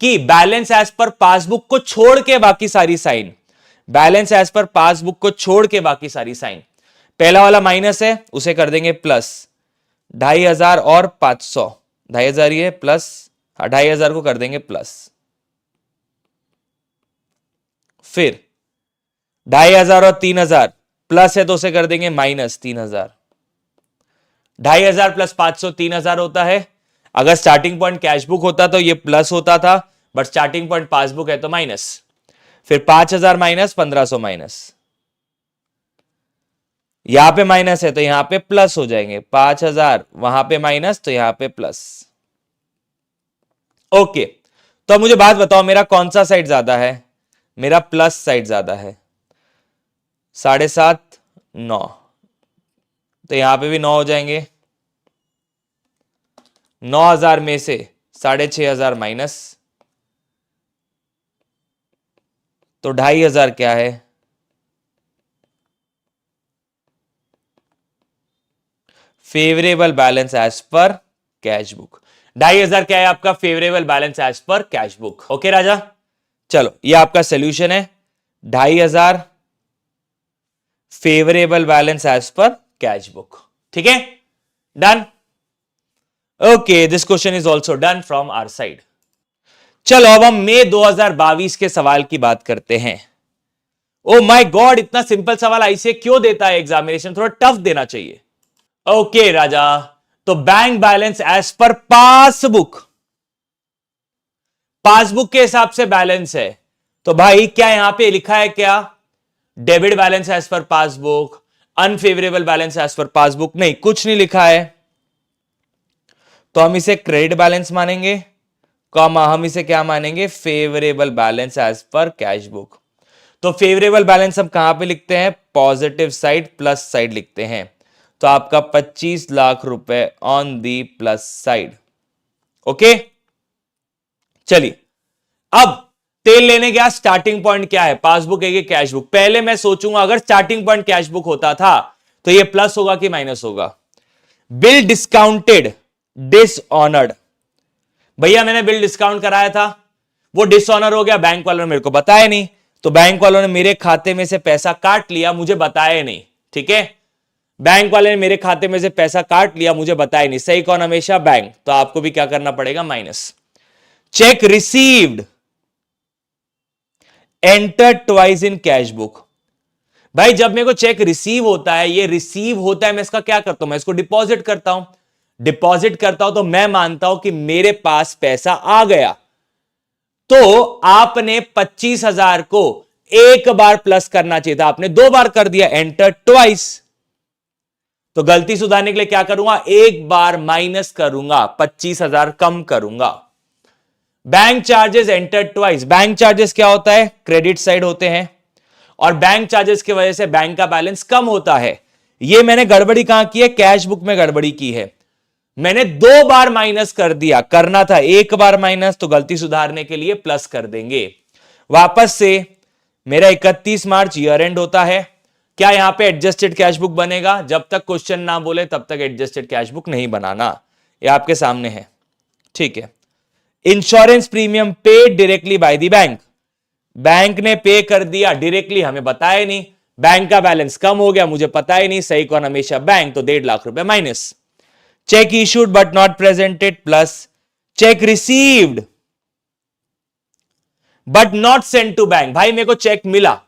कि बैलेंस एज पर पासबुक को छोड़ के बाकी सारी sign. Balance as per passbook को छोड़ के बाकी सारी साइन। पहला वाला माइनस है, उसे कर देंगे प्लस। 2500 और 500, 2500 ये प्लस 2500 को कर देंगे प्लस। फिर 2500 और 3000 प्लस है तो उसे कर देंगे माइनस 3000। 2500 प्लस 500 3000 होता है। अगर स्टार्टिंग पॉइंट कैश बुक होता तो ये प्लस होता था, बट स्टार्टिंग पॉइंट पासबुक है तो माइनस। फिर 5000 माइनस 1500 माइनस, यहां पे माइनस है तो यहां पे प्लस हो जाएंगे। 5000 वहां पे माइनस तो यहां पे प्लस। ओके, तो अब मुझे बात बताओ, मेरा कौन सा साइड ज्यादा है? मेरा प्लस साइड ज्यादा है। 7.5 9, तो यहां पे भी 9 हो जाएंगे। 9000 में से 6500 माइनस, तो 2500 क्या है? Favourable balance as per cash book. 2500 क्या है आपका? Favourable balance as per cash book. Okay राजा, चलो ये आपका सोल्यूशन है। 2500 favourable balance as per cash book. ठीक है, done. Okay, this question is also done from our side. चलो अब हम मई 2022 के सवाल की बात करते हैं। ओ माय गॉड, इतना सिंपल सवाल आईसीए क्यों देता है एग्जामिनेशन? थोड़ा टफ देना चाहिए। ओके राजा, तो bank balance as per passbook, passbook के हिसाब से बैलेंस है। तो भाई क्या यहां पे लिखा है क्या, debit balance as per passbook, unfavourable balance as per passbook? नहीं, कुछ नहीं लिखा है। तो हम इसे क्रेडिट बैलेंस मानेंगे, कॉमा हम इसे क्या मानेंगे, favourable balance as per cash book. तो फेवरेबल बैलेंस हम कहां पे लिखते हैं, पॉजिटिव साइड, प्लस साइड लिखते हैं। तो आपका 25 लाख रुपए on the plus side. Okay, चलिए अब तेल लेने गया, स्टार्टिंग पॉइंट क्या है, पासबुक है कि कैश बुक? पहले मैं सोचूंगा अगर स्टार्टिंग पॉइंट कैश बुक होता था तो ये प्लस होगा कि माइनस होगा। बिल डिस्काउंटेड डिसऑनर्ड, भैया मैंने बिल डिस्काउंट कराया था, वो डिसऑनर हो गया, बैंक वालों ने मेरे को बताया नहीं, तो बैंक वालों ने मेरे खाते में से पैसा काट लिया, मुझे बताया नहीं। ठीक है, बैंक वाले ने मेरे खाते में से पैसा काट लिया, मुझे बताया नहीं। सही कौन हमेशा, बैंक। तो आपको भी क्या करना पड़ेगा, minus. Cheque received enter twice in cash book, भाई जब मेरे को चेक रिसीव होता है, ये रिसीव होता है, मैं इसका क्या करता हूं, मैं इसको डिपॉजिट करता हूं। डिपॉजिट करता हूं तो मैं मानता हूं कि मेरे पास पैसा आ गया। तो आपने 25,000 को एक बार प्लस करना चाहिए था, आपने दो बार कर दिया, एंटर ट्वाइस। तो गलती सुधारने के लिए क्या करूंगा, एक बार माइनस करूंगा, 25,000 कम करूंगा। Bank charges enter twice, bank charges क्या होता है, क्रेडिट साइड होते हैं, और बैंक चार्जेस की वजह से बैंक का बैलेंस कम होता है। ये मैंने गड़बड़ी कहां की है, कैश बुक में गड़बड़ी की है, मैंने दो बार माइनस कर दिया, करना था एक बार माइनस, तो गलती सुधारने के लिए प्लस कर देंगे। वापस से मेरा 31 मार्च ईयर एंड होता है, क्या यहां पे एडजस्टेड कैश बुक बनेगा? जब तक क्वेश्चन ना बोले तब तक एडजस्टेड कैश बुक नहीं बनाना, ये आपके सामने है। ठीक है, insurance premium paid directly by the bank, bank ने पे कर दिया डायरेक्टली, हमें बताया नहीं, बैंक का बैलेंस कम हो गया, मुझे पता ही नहीं। सही कौन हमेशा, बैंक। तो 1.5 लाख रुपए minus. Cheque issued but not presented plus cheque received but not sent to bank, भाई मेरे को चेक मिला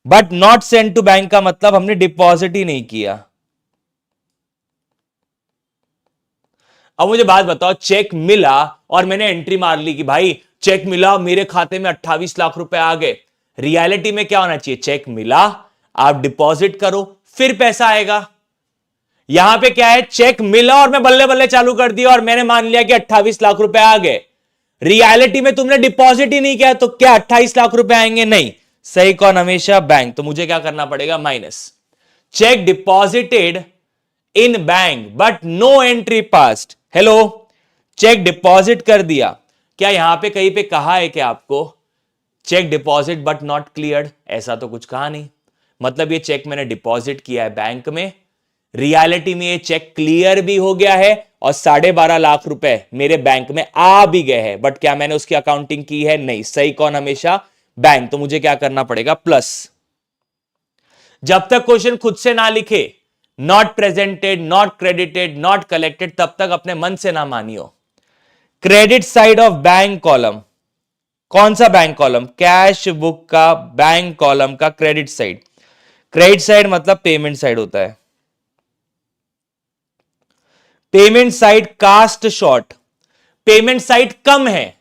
but not sent to bank का मतलब हमने डिपॉजिट ही नहीं किया। अब मुझे बात बताओ, चेक मिला और मैंने एंट्री मार ली कि भाई चेक मिला, मेरे खाते में 28 लाख रुपए आ गए। रियलिटी में क्या होना चाहिए, चेक मिला, आप डिपॉजिट करो, फिर पैसा आएगा। यहां पे क्या है, चेक मिला और मैं बल्ले बल्ले चालू कर दिया और मैंने मान लिया कि 28 लाख रुपए आ गए। रियलिटी में तुमने डिपॉजिट ही नहीं किया, तो क्या 28 लाख रुपए आएंगे? नहीं। सही कौन हमेशा, बैंक। तो मुझे क्या करना पड़ेगा, minus. Cheque deposited in bank but no entry passed, hello, cheque deposit कर दिया, क्या यहां पे कहीं पे कहा है कि आपको cheque deposit but not cleared? ऐसा तो कुछ कहा नहीं, मतलब ये चेक मैंने डिपॉजिट किया है बैंक में, रियलिटी में ये चेक क्लियर भी हो गया है और 12.5 लाख रुपए मेरे बैंक में आ भी गए हैं, बट क्या मैंने उसकी अकाउंटिंग की है? नहीं। सही कौन हमेशा, बैंक। तो मुझे क्या करना पड़ेगा, प्लस। जब तक क्वेश्चन खुद से ना लिखे, not presented, not credited, not collected, तब तक अपने मन से ना मानियो। Credit side of bank column, कौन सा बैंक कॉलम, कैश बुक का बैंक कॉलम का क्रेडिट साइड। क्रेडिट साइड मतलब पेमेंट साइड होता है, payment side cast short, payment side कम है,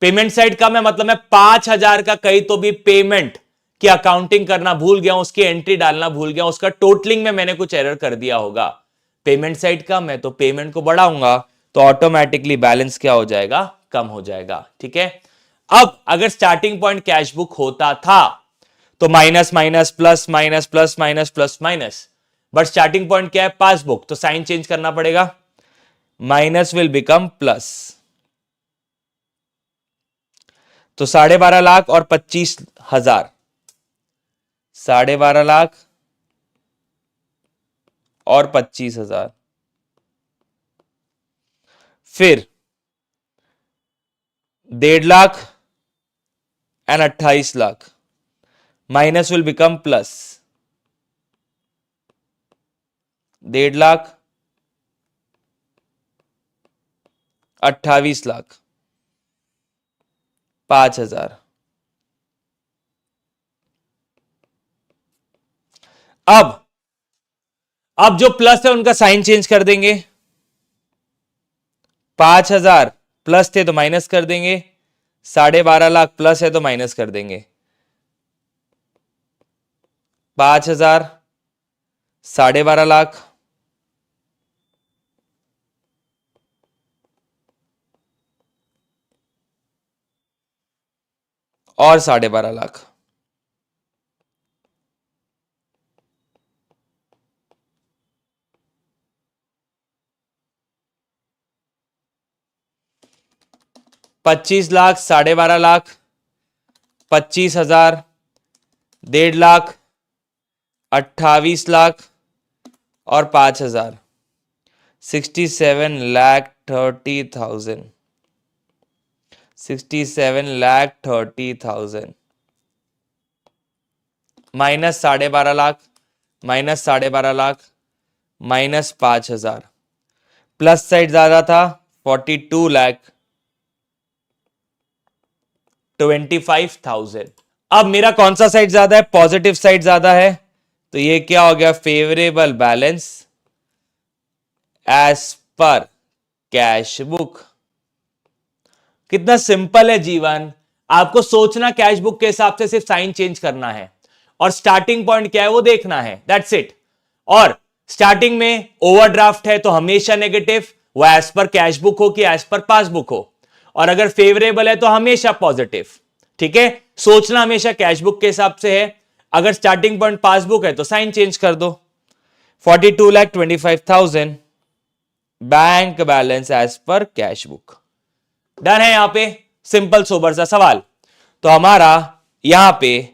पेमेंट साइड कम है मतलब मैं 5,000 का कहीं तो भी पेमेंट की अकाउंटिंग करना भूल गया हूं, उसकी एंट्री डालना भूल गया हूं, उसका टोटलिंग में मैंने कुछ एरर कर दिया होगा। पेमेंट साइड कम है तो पेमेंट को बढ़ाऊंगा तो ऑटोमेटिकली बैलेंस क्या हो जाएगा, कम हो जाएगा। ठीक है, अब अगर स्टार्टिंग पॉइंट कैश बुक होता था तो minus minus plus minus plus minus plus minus, but starting point क्या है, पासबुक, तो साइन चेंज करना पड़ेगा, माइनस विल बिकम प्लस। तो 12.5 लाख और 25,000, 12.5 लाख और 25,000, फिर 1.5 lakh and 28 lakh, minus will become plus, 1.5 lakh 28 lakh 5,000। अब अब जो प्लस है उनका साइन चेंज कर देंगे, 5,000 प्लस थे तो माइनस कर देंगे, 12.5 लाख प्लस है तो माइनस कर देंगे, 5,000 12.5 लाख और 12.5 लाख। पच्चीस लाख, 12.5 लाख, 25,000, 1.5 लाख, 28 लाख और 5,000, 67,30,000, 67,30,000 minus 12.5 lakh, minus 12.5 lakh, minus 5,000, plus side ज्यादा था 42,25,000। अब मेरा कौन सा साइड ज्यादा है? पॉजिटिव साइड ज्यादा है, तो ये क्या हो गया? Favourable balance as per cash book. कितना सिंपल है जीवन, आपको सोचना कैश बुक के हिसाब से, सिर्फ साइन चेंज करना है और स्टार्टिंग पॉइंट क्या है वो देखना है, दैट्स इट। और स्टार्टिंग में ओवरड्राफ्ट है तो हमेशा नेगेटिव, वो एज पर कैश बुक हो कि एज पर पासबुक हो, और अगर फेवरेबल है तो हमेशा पॉजिटिव। ठीक है, सोचना हमेशा कैश बुक के हिसाब से है। अगर स्टार्टिंग पॉइंट पासबुक है तो साइन चेंज कर दो। 42,25,000 bank balance as per cash book. Done है यहां पे, सिंपल सोबर सा सवाल। तो हमारा यहां पे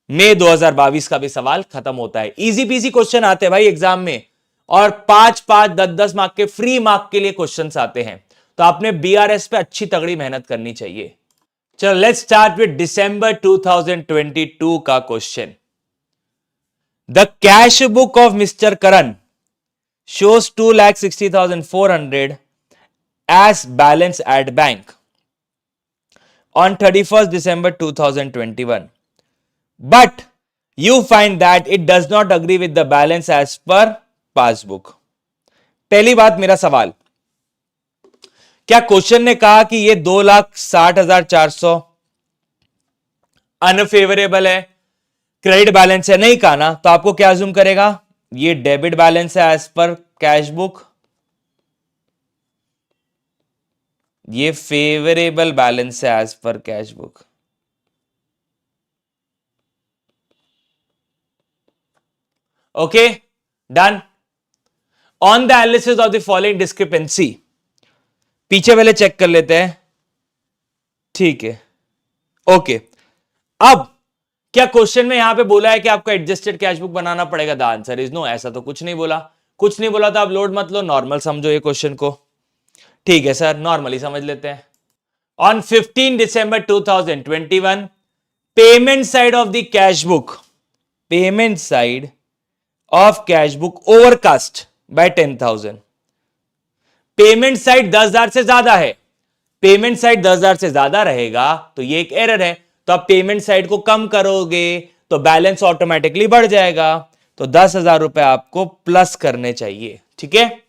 मई 2022 का भी सवाल खत्म होता है। इजी पीजी क्वेश्चन आते हैं भाई एग्जाम में, और 5-5, 10-10 मार्क के फ्री मार्क के लिए क्वेश्चंस आते हैं, तो आपने बीआरएस पे अच्छी तगड़ी मेहनत करनी चाहिए। चलो लेट्स स्टार्ट विद दिसंबर 2022 का question. The cash book of mister Karan shows 2,60,400 as balance at bank on 31st December 2021, but you find that it does not agree with the balance as per passbook। पहली बात, मेरा सवाल, क्या question ने कहा कि ये 2,60,400 अनफेवरेबल है, क्रेडिट बैलेंस है? नहीं कहा ना, तो आपको क्या अज्यूम करेगा? ये डेबिट बैलेंस है एज पर कैश बुक, ये फेवरेबल बैलेंस है as per cash book. Okay done. On the analysis of the following discrepancy, पीछे वाले चेक कर लेते हैं। ठीक है, ओके। अब क्या क्वेश्चन में यहां पे बोला है कि आपको एडजस्टेड कैश बुक बनाना पड़ेगा? The answer is no. ऐसा तो कुछ नहीं बोला। कुछ नहीं बोला तो आप लोड मत लो, नॉर्मल समझो ये क्वेश्चन को। ठीक है सर, नॉर्मली समझ लेते हैं। On 15 December 2021, payment side of the cash book, payment side of cash book overcast bye 10,000। Payment side 10,000 से ज्यादा है, पेमेंट साइड 10,000 से ज्यादा रहेगा तो ये एक एरर है, तो आप पेमेंट साइड को कम करोगे तो बैलेंस ऑटोमेटिकली बढ़ जाएगा, तो 10,000 रुपए आपको प्लस करने चाहिए। ठीक है।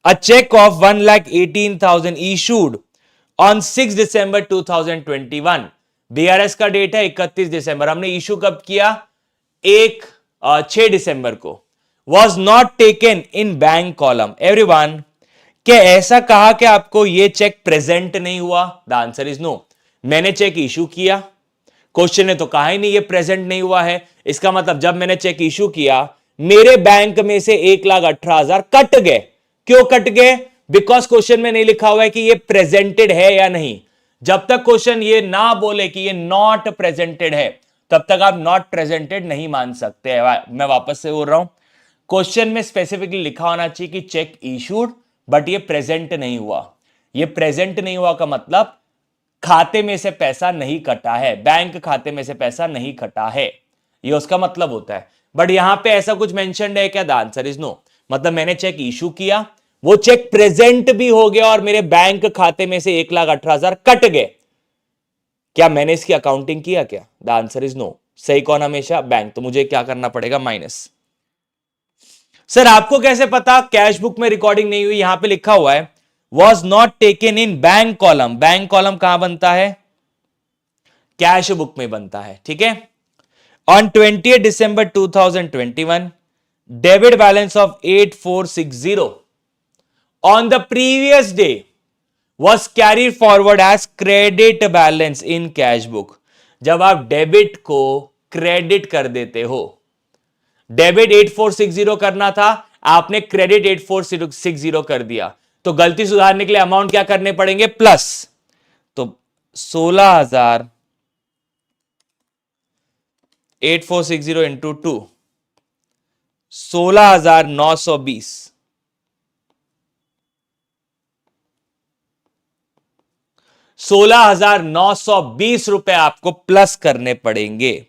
A cheque of 1,18,000 issued on 6 December 2021। BRS का डेट है 31 दिसंबर, हमने इशू कब किया? 6 दिसंबर को। Was not taken in bank column. Everyone, क्या ऐसा कहा कि आपको यह चेक प्रेजेंट नहीं हुआ? The answer is no. मैंने चेक इशू किया, क्वेश्चन ने तो कहा ही नहीं ये प्रेजेंट नहीं हुआ है। इसका मतलब जब मैंने चेक इशू किया, मेरे बैंक में से 1,18,000 कट गए। क्यों कट गए? बिकॉज क्वेश्चन में नहीं लिखा हुआ है कि ये प्रेजेंटेड है या नहीं। जब तक क्वेश्चन ये ना बोले कि ये नॉट प्रेजेंटेड है, तब तक आप नॉट प्रेजेंटेड नहीं मान सकते। मैं वापस से बोल रहा हूं, क्वेश्चन में स्पेसिफिकली लिखा होना चाहिए कि चेक इशूड, बट ये प्रेजेंट नहीं हुआ। ये प्रेजेंट नहीं हुआ का मतलब खाते में से पैसा नहीं कटा है, बैंक खाते में से पैसा नहीं कटा है, ये उसका मतलब होता है। बट यहां पे ऐसा कुछ मेंशन्ड है क्या? The answer is no. मतलब मैंने चेक इशू किया, वो चेक प्रेजेंट भी हो गया और मेरे बैंक खाते में से 1,18,000 कट गए, क्या मैंने इसकी अकाउंटिंग किया क्या? The answer is no. सही कौन हमेशा? बैंक। तो मुझे क्या करना पड़ेगा? माइनस। सर आपको कैसे पता? कैश बुक में रिकॉर्डिंग नहीं हुई, यहां पे लिखा हुआ है was not taken in bank column. Bank column कहां बनता है? कैश बुक में बनता है, ठीक है। On 20 December 2021 debit balance of 8460 on the previous day was carried forward as credit balance in cash book। जब आप डेबिट को क्रेडिट कर देते हो, डेबिट 8460 करना था, आपने क्रेडिट 8460 कर दिया, तो गलती सुधारने के लिए अमाउंट क्या करने पड़ेंगे? प्लस। तो 16,000 8460 इंटू 2 16,920 16,920 रुपए आपको प्लस करने पड़ेंगे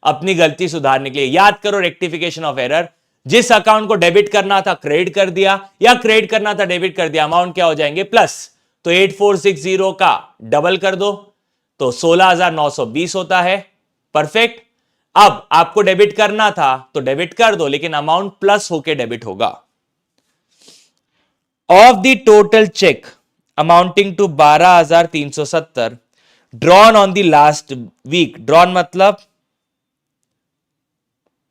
अपनी गलती सुधारने के लिए। याद करो रेक्टिफिकेशन ऑफ एरर, जिस अकाउंट को डेबिट करना था क्रेडिट कर दिया, या क्रेडिट करना था डेबिट कर दिया, अमाउंट क्या हो जाएंगे? प्लस। तो 8460 का डबल कर दो तो 16,920 होता है। परफेक्ट। अब आपको डेबिट करना था तो डेबिट कर दो, लेकिन अमाउंट प्लस होके डेबिट होगा। Of the total cheque amounting to 12,370 drawn on the last week. Drawn मतलब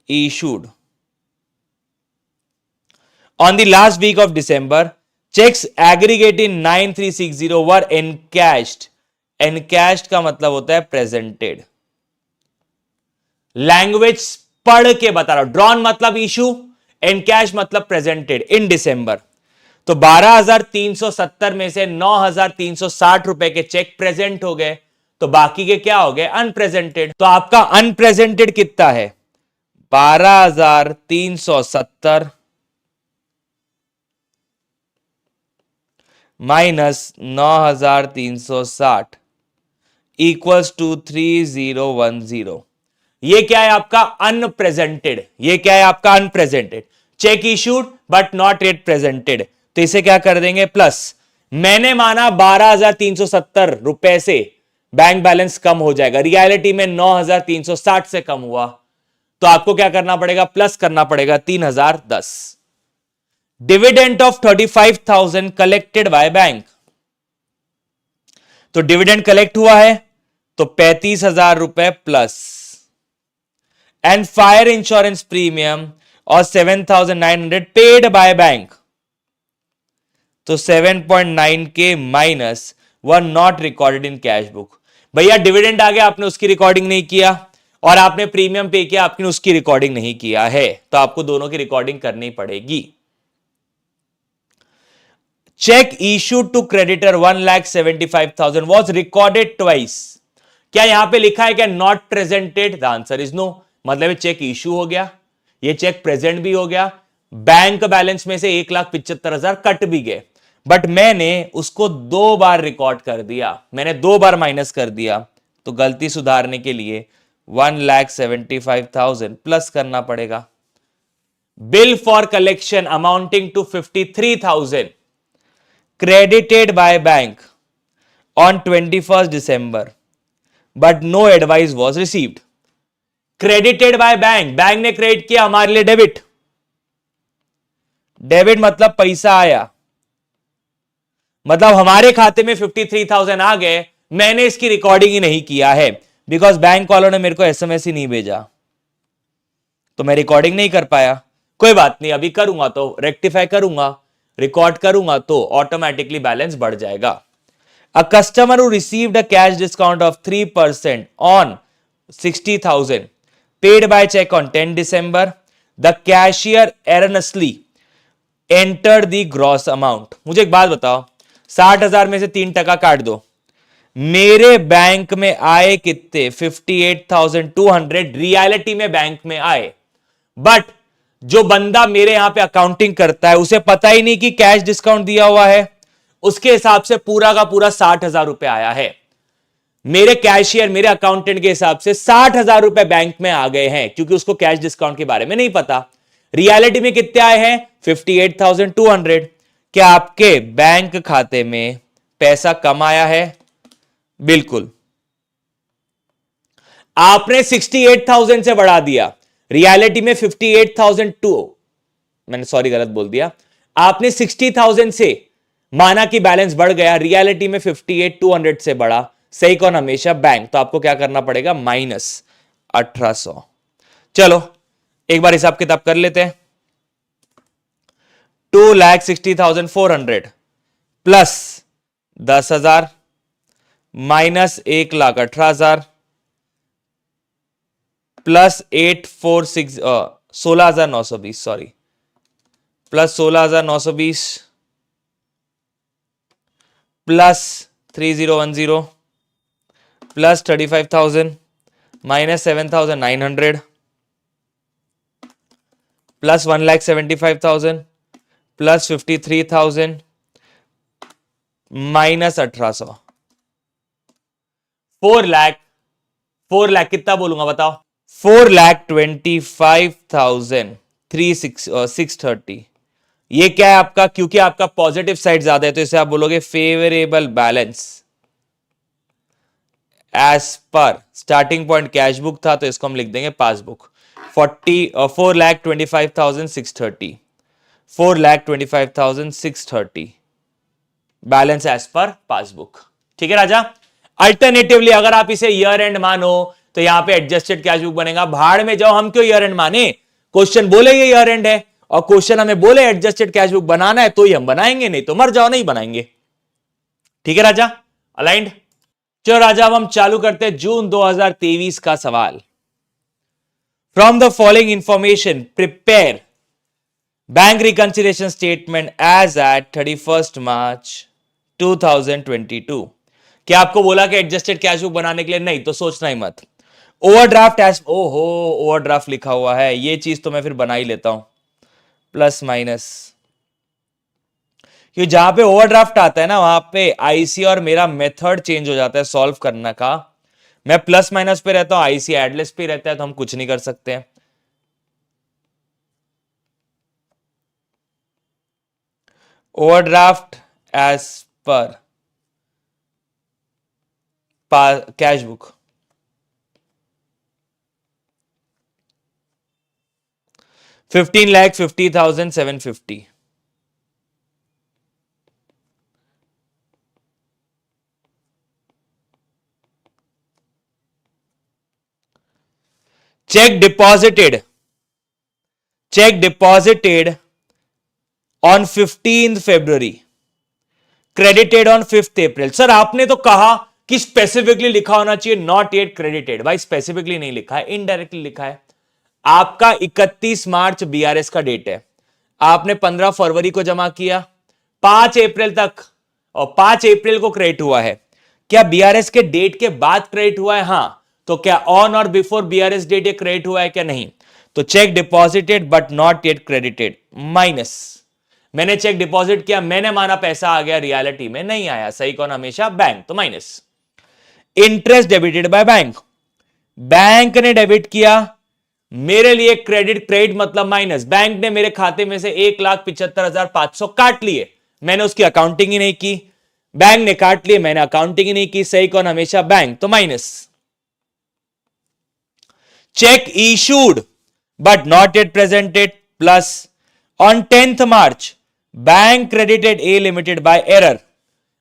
issued on the last week of December, checks aggregating 9360 were encashed। encashed का मतलब होता है presented। लैंग्वेज पढ़ के बता रहा हूं। ड्रॉन मतलब इशू, एनकैश मतलब प्रेजेंटेड इन डिसंबर। तो 12,370 में से 9,360 रुपए के चेक प्रेजेंट हो गए, तो बाकी के क्या हो गए? अनप्रेजेंटेड। तो आपका अनप्रेजेंटेड कितना है? 12,370 माइनस 9,360 इक्वल्स टू 3010। ये क्या है आपका? अनप्रेजेंटेड। ये क्या है आपका? Unrepresented. Check issued but not yet presented, तो इसे क्या कर देंगे? प्लस। मैंने माना 12,370 रुपए से बैंक बैलेंस कम हो जाएगा, रियलिटी में 9,360 से कम हुआ, तो आपको क्या करना पड़ेगा? प्लस करना पड़ेगा 3,010। Dividend of 35,000 collected by bank. तो डिविडेंड कलेक्ट हुआ है तो 35,000 रुपए plus. And fire insurance premium और 7,900 पेड बाय बैंक, तो 7.9 के minus were not recorded in cash book. भैया डिविडेंड आ गया, आपने उसकी रिकॉर्डिंग नहीं किया, और आपने प्रीमियम पे किया, आपने उसकी रिकॉर्डिंग नहीं किया है, तो आपको दोनों की रिकॉर्डिंग करनी पड़ेगी। Cheque issued to creditor 1,75,000 was recorded twice. क्या यहां पे लिखा है क्या not presented? The answer is no. मतलब चेक इश्यू हो गया, ये चेक प्रेजेंट भी हो गया, बैंक बैलेंस में से 1,75,000 कट भी गए, बट मैंने उसको 2 बार रिकॉर्ड कर दिया, मैंने 2 बार माइनस कर दिया, तो गलती सुधारने के लिए 1,75,000 प्लस करना पड़ेगा। Bill for collection amounting to 53,000 credited by bank on 21st December but no advice was received। credited by bank, bank ने क्रेडिट किया, हमारे लिए डेबिट। डेबिट मतलब पैसा आया, मतलब हमारे खाते में 53,000 आ गए, मैंने इसकी रिकॉर्डिंग ही नहीं किया है, बिकॉज बैंक वालों ने मेरे को एसएमएस ही नहीं भेजा, तो मैं रिकॉर्डिंग नहीं कर पाया। कोई बात नहीं, अभी करूंगा तो रेक्टिफाई करूंगा, रिकॉर्ड करूंगा तो ऑटोमेटिकली बैलेंस बढ़ जाएगा। A customer who received a cash discount of 3% on 60,000 paid by cheque on 10 December, the cashier erroneously enter the gross amount. मुझे एक बात बताओ, 60,000 में से 3% काट दो, मेरे बैंक में आए कितने? 58,200 रियलिटी में बैंक में आए, बट जो बंदा मेरे यहां पे अकाउंटिंग करता है उसे पता ही नहीं कि कैश डिस्काउंट दिया हुआ है, उसके हिसाब से पूरा का पूरा 60,000 रुपए आया है। मेरे कैशियर, मेरे अकाउंटेंट के हिसाब से 60,000 रुपए बैंक में आ गए हैं, क्योंकि उसको कैश डिस्काउंट के बारे में नहीं पता। रियलिटी में कितने आए हैं? 58,200। क्या आपके बैंक खाते में पैसा कम आया है? बिल्कुल। आपने 68,000 से बढ़ा दिया, रियलिटी में 58,002 मैंने सॉरी गलत बोल दिया, आपने 60,000 से माना कि बैलेंस बढ़ गया, रियलिटी में 58,200 से बढ़ा, सही कौन हमेशा? बैंक। तो आपको क्या करना पड़ेगा? -1800। चलो एक बार हिसाब किताब कर लेते हैं। 2,60,400 plus 10,000 minus 1,18,000 plus 846 16,920, sorry, plus 16,920 plus 3010 plus 35,000 minus 7,900 plus 1,75,000 plus 53,000 minus 1,800। 4 lakh कितना बोलूंगा बताओ? 4,25,630। ये क्या है आपका? क्योंकि आपका पॉजिटिव साइड ज्यादा है तो इसे आप बोलोगे favourable balance as per starting point cash book था तो इसको हम लिख देंगे passbook. 4,25,630 4,25,630 balance as per passbook. ठीक है राजा। अल्टरनेटिवली अगर आप इसे ईयर एंड मानो तो यहां पे एडजस्टेड कैश बुक बनेगा। भाड़ में जाओ, हम क्यों ईयर एंड माने? क्वेश्चन बोले ये ईयर एंड है और क्वेश्चन हमें बोले एडजस्टेड कैश बुक बनाना है तो ही हम बनाएंगे, नहीं तो मर जाओ नहीं बनाएंगे। ठीक है राजा, अलाइंड। चलो राजा अब हम चालू करते हैं जून 2023 का सवाल। From the following information prepare bank reconciliation statement as at 31 March 2022। क्या आपको बोला कि एडजस्टेड कैश बुक बनाने के लिए? नहीं, तो सोचना ही मत। ओवरड्राफ्ट एज, ओहो ओवरड्राफ्ट लिखा हुआ है, ये चीज तो मैं फिर बना ही लेता हूं, प्लस माइनस, क्योंकि जहां पे ओवरड्राफ्ट आता है ना वहां पे आईसी और मेरा मेथड चेंज हो जाता है सॉल्व करने का। मैं प्लस माइनस पे रहता हूं, आईसी एडलेस पे रहता है, तो हम कुछ नहीं कर सकते हैं। Overdraft as per cash book, $15,50,750। Cheque deposited on 15 February, credited on 5 April। Sir आपने तो कहा कि स्पेसिफिकली लिखा होना चाहिए नॉट येट क्रेडिटेड। भाई स्पेसिफिकली नहीं लिखा है, इनडायरेक्टली लिखा है। आपका 31 मार्च बीआरएस का डेट है, आपने 15 फरवरी को जमा किया, 5 अप्रैल तक, और 5 अप्रैल को क्रेडिट हुआ है। क्या बीआरएस के डेट के बाद क्रेडिट हुआ है? हां। तो क्या ऑन और बिफोर बीआरएस डेट ये क्रेडिट हुआ है क्या? नहीं। तो check deposited but not yet credited, minus, मैंने चेक डिपॉजिट किया, मैंने माना पैसा आ गया, रियलिटी में नहीं आया, सही कौन हमेशा? बैंक। तो minus. Interest debited by bank, bank ने डेबिट किया, मेरे लिए क्रेडिट मतलब माइनस। बैंक ने मेरे खाते में से 1,75,500 काट लिए, मैंने उसकी अकाउंटिंग ही नहीं की। बैंक ने काट लिए, मैंने अकाउंटिंग ही नहीं की, सही कौन हमेशा? बैंक। तो minus. Cheque issued but not yet presented, plus on 10th March bank credited A limited by error.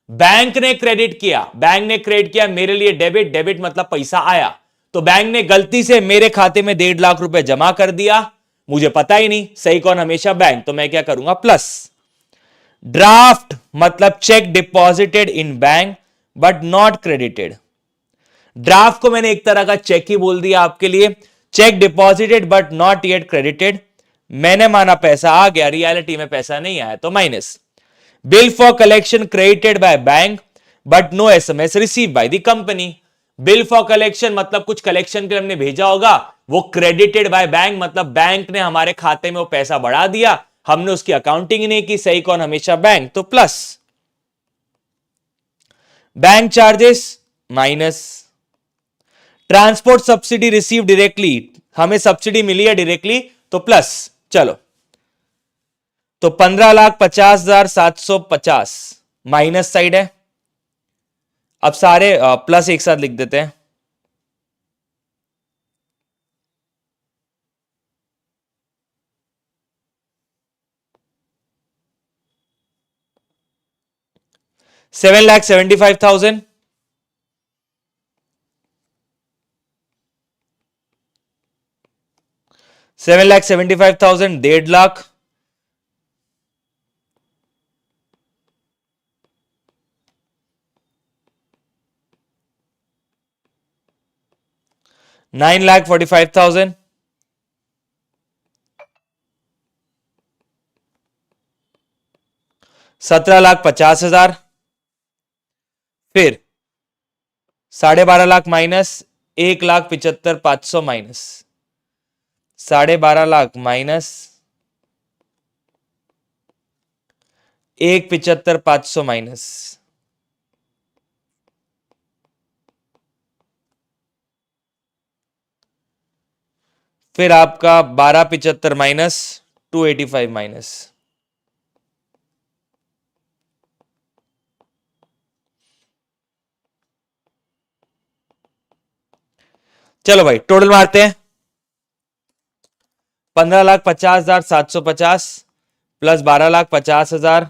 Bank ने क्रेडिट किया मेरे लिए डेबिट मतलब पैसा आया, तो बैंक ने गलती से मेरे खाते में 1.5 लाख रुपए जमा कर दिया, मुझे पता ही नहीं, सही कौन हमेशा? बैंक। तो मैं क्या करूंगा? प्लस। ड्राफ्ट मतलब check deposited in bank but not credited. Draft को मैंने एक तरह का चेक ही बोल दिया आपके लिए। Check deposited but not yet credited, मैंने माना पैसा आ गया, रियलिटी में पैसा नहीं आया, तो minus. Bill for collection credited by bank but no SMS receive by the company. Bill for collection मतलब कुछ कलेक्शन के लिए हमने भेजा होगा, वो क्रेडिटेड बाय बैंक मतलब बैंक ने हमारे खाते में वो पैसा बढ़ा दिया, हमने उसकी अकाउंटिंग नहीं की, सही कौन हमेशा? बैंक। तो plus. Bank charges minus. Transport subsidy receive directly, हमें सब्सिडी मिली है डायरेक्टली, तो प्लस। चलो तो 15,50,750 माइनस साइड है। अब सारे प्लस एक साथ लिख देते हैं। 7,75,000, 7,75,000, 1,50,000, 9,45,000, 17,50,000, फिर 12.5 lakh minus 1,75,500 minus 12.5 minus 1,75,500 minus फिर आपका 12,75 माइनस 285 माइनस चलो भाई टोटल मारते हैं 15,50,750 प्लस 12,50,000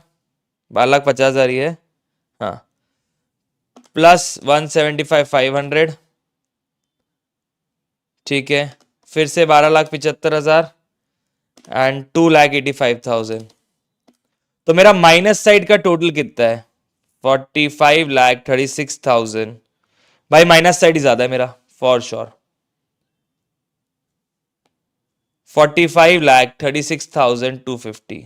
12,50,000 ये हाँ प्लस 175,500 ठीक है फिर से 12,75,000 एंड 2,85,000 तो मेरा माइनस साइड का टोटल कितना है 45,36,000 भाई माइनस साइड ही ज्यादा है मेरा फॉर श्योर 45,36,250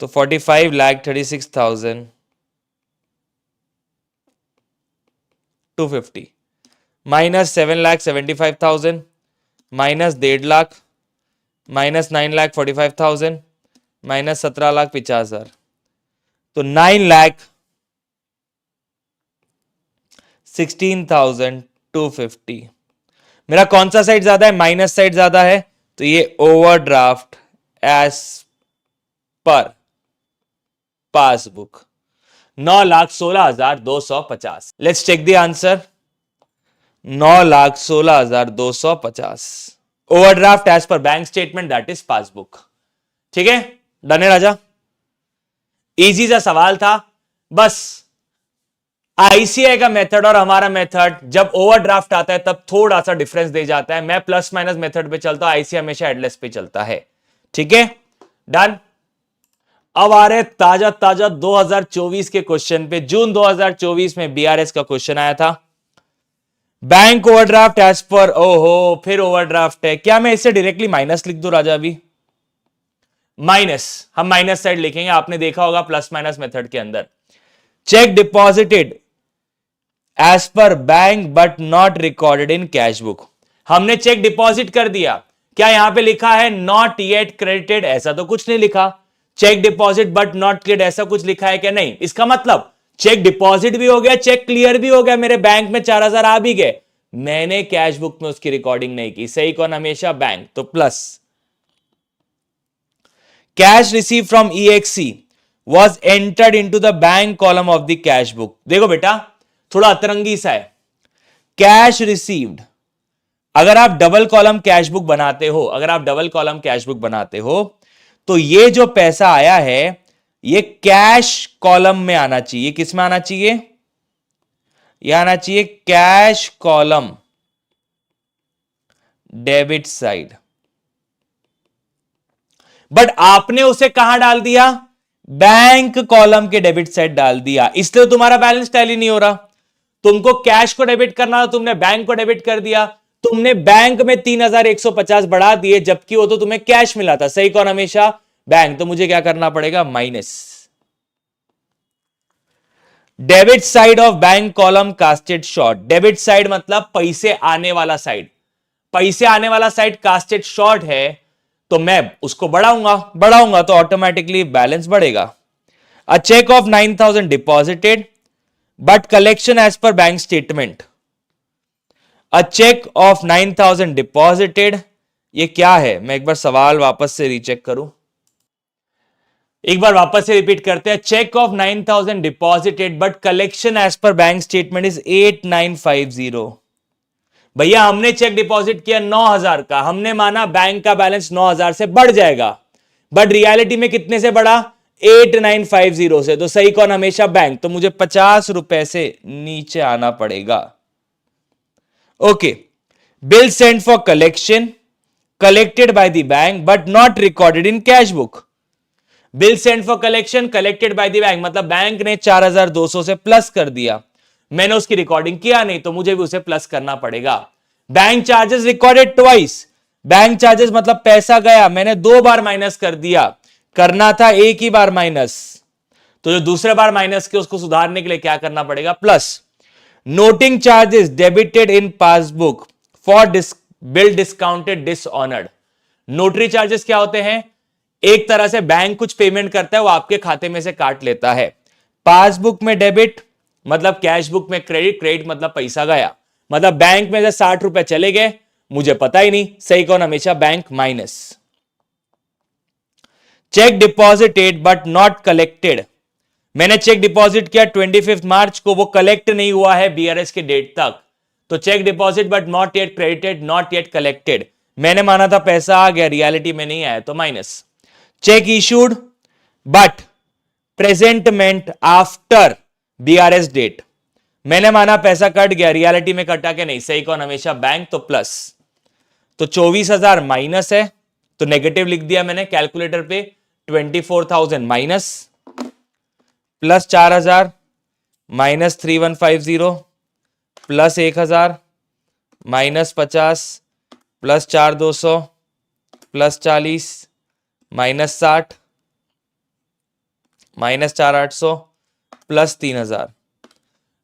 तो 45,36,250 minus 7,75,000 minus 1.5 lakh minus 9,45,000 minus 17,50,000 तो 9,16,250 मेरा कौन सा साइड ज्यादा है माइनस साइड ज्यादा है तो ये overdraft as per passbook 9,16,250 let's check the answer 9,16,250 overdraft as per bank statement that is passbook ठीक है डन है राजा इजी सा सवाल था बस आईसीआई का मेथड और हमारा मेथड जब ओवरड्राफ्ट आता है तब थोड़ा सा डिफरेंस दे जाता है मैं प्लस माइनस मेथड पे चलता हूं आईसीआई हमेशा एडलेस पे चलता है ठीक है डन अब आ रहे ताजा ताजा 2024 के क्वेश्चन पे जून 2024 में बीआरएस का क्वेश्चन आया था बैंक ओवरड्राफ्ट एज पर ओहो फिर ओवरड्राफ्ट है क्या मैं इसे डायरेक्टली माइनस लिख दूं राजा अभी माइनस हम माइनस साइड लिखेंगे आपने देखा होगा प्लस माइनस मेथड के अंदर cheque deposited as per bank but not recorded in cash book हमने चेक डिपॉजिट कर दिया क्या यहां पे लिखा है नॉट येट क्रेडिटेड ऐसा तो कुछ नहीं लिखा cheque deposit but not clear ऐसा कुछ लिखा है क्या नहीं इसका मतलब चेक डिपॉजिट भी हो गया चेक क्लियर भी हो गया मेरे बैंक में 4,000 आ भी गए मैंने कैश बुक में उसकी रिकॉर्डिंग नहीं की सही कौन हमेशा बैंक तो plus cash receive from EXC was entered into the bank column of the cash book देखो बेटा थोड़ा अतरंगी सा है कैश रिसीव्ड अगर आप डबल कॉलम कैश बुक बनाते हो तो ये जो पैसा आया है ये कैश कॉलम में आना चाहिए किस में आना चाहिए ये आना चाहिए cash column debit side but आपने उसे कहां डाल दिया बैंक कॉलम के डेबिट साइड डाल दिया इसलिए तुम्हारा बैलेंस टैली नहीं हो रहा तुमको कैश को डेबिट करना था तुमने बैंक को डेबिट कर दिया तुमने बैंक में 3,150 बढ़ा दिए जबकि वो तो तुम्हें कैश मिला था सही कौन हमेशा बैंक तो मुझे क्या करना पड़ेगा minus debit side of bank column casted short debit side मतलब पैसे आने वाला साइड कास्टेड शॉर्ट है तो मैं उसको बढ़ाऊंगा तो ऑटोमेटिकली बैलेंस बढ़ेगा a cheque of 9,000 deposited but collection as per bank statement a cheque of 9,000 deposited ये क्या है मैं एक बार सवाल वापस से रीचेक करूं एक बार वापस से रिपीट करते हैं cheque of 9,000 deposited but collection as per bank statement is 8,950 भैया हमने चेक डिपॉजिट किया 9,000 का हमने माना बैंक का बैलेंस 9,000 से बढ़ जाएगा बट रियलिटी में कितने से बढ़ा 8950 से, तो सही कौन हमेशा बैंक, तो मुझे 50 रुपए से नीचे आना पड़ेगा। Okay, bill sent for collection, collected by the bank but not recorded in cash book. Bill sent for collection collected by the bank, मतलब बैंक ने 4200 से प्लस कर दिया, मैंने उसकी रिकॉर्डिंग किया नहीं, तो मुझे भी उसे प्लस करना पड़ेगा। Bank charges recorded twice, bank charges मतलब पैसा गया, मैंने 2 बार माइनस कर दिया, करना था एक ही बार माइनस, तो जो दूसरे बार माइनस के उसको सुधारने के लिए क्या करना पड़ेगा, plus. Noting charges debited in passbook for bill discounted dishonoured. Notary charges क्या होते हैं, एक तरह से बैंक कुछ पेमेंट करता है, वो आपके खाते में से काट लेता है। पासबुक में डेबिट मतलब कैश बुक में क्रेडिट, क्रेडिट मतलब पैसा गया, मतलब बैंक में से 60 रुपए चले गए, मुझे पता ही नहीं, सही कौन हमेशा bank, minus. Cheque deposited but not collected, मैंने चेक डिपॉजिट किया 25 मार्च को, वो कलेक्ट नहीं हुआ है बीआरएस के डेट तक, तो cheque deposit but not yet credited, not yet collected, मैंने माना था पैसा आ गया, रियलिटी में नहीं आया, तो minus. Cheque issued but presentment after BRS date, मैंने माना पैसा कट गया, रियलिटी में कटा के नहीं, सही कौन हमेशा बैंक, तो प्लस। तो 24,000 माइनस है, तो नेगेटिव लिख दिया मैंने कैलकुलेटर पे, 24,000 minus plus 4,000 minus 3150 plus 1,000 minus 50 plus 4,200 plus 40 minus 60 minus 4,800 plus 3,000।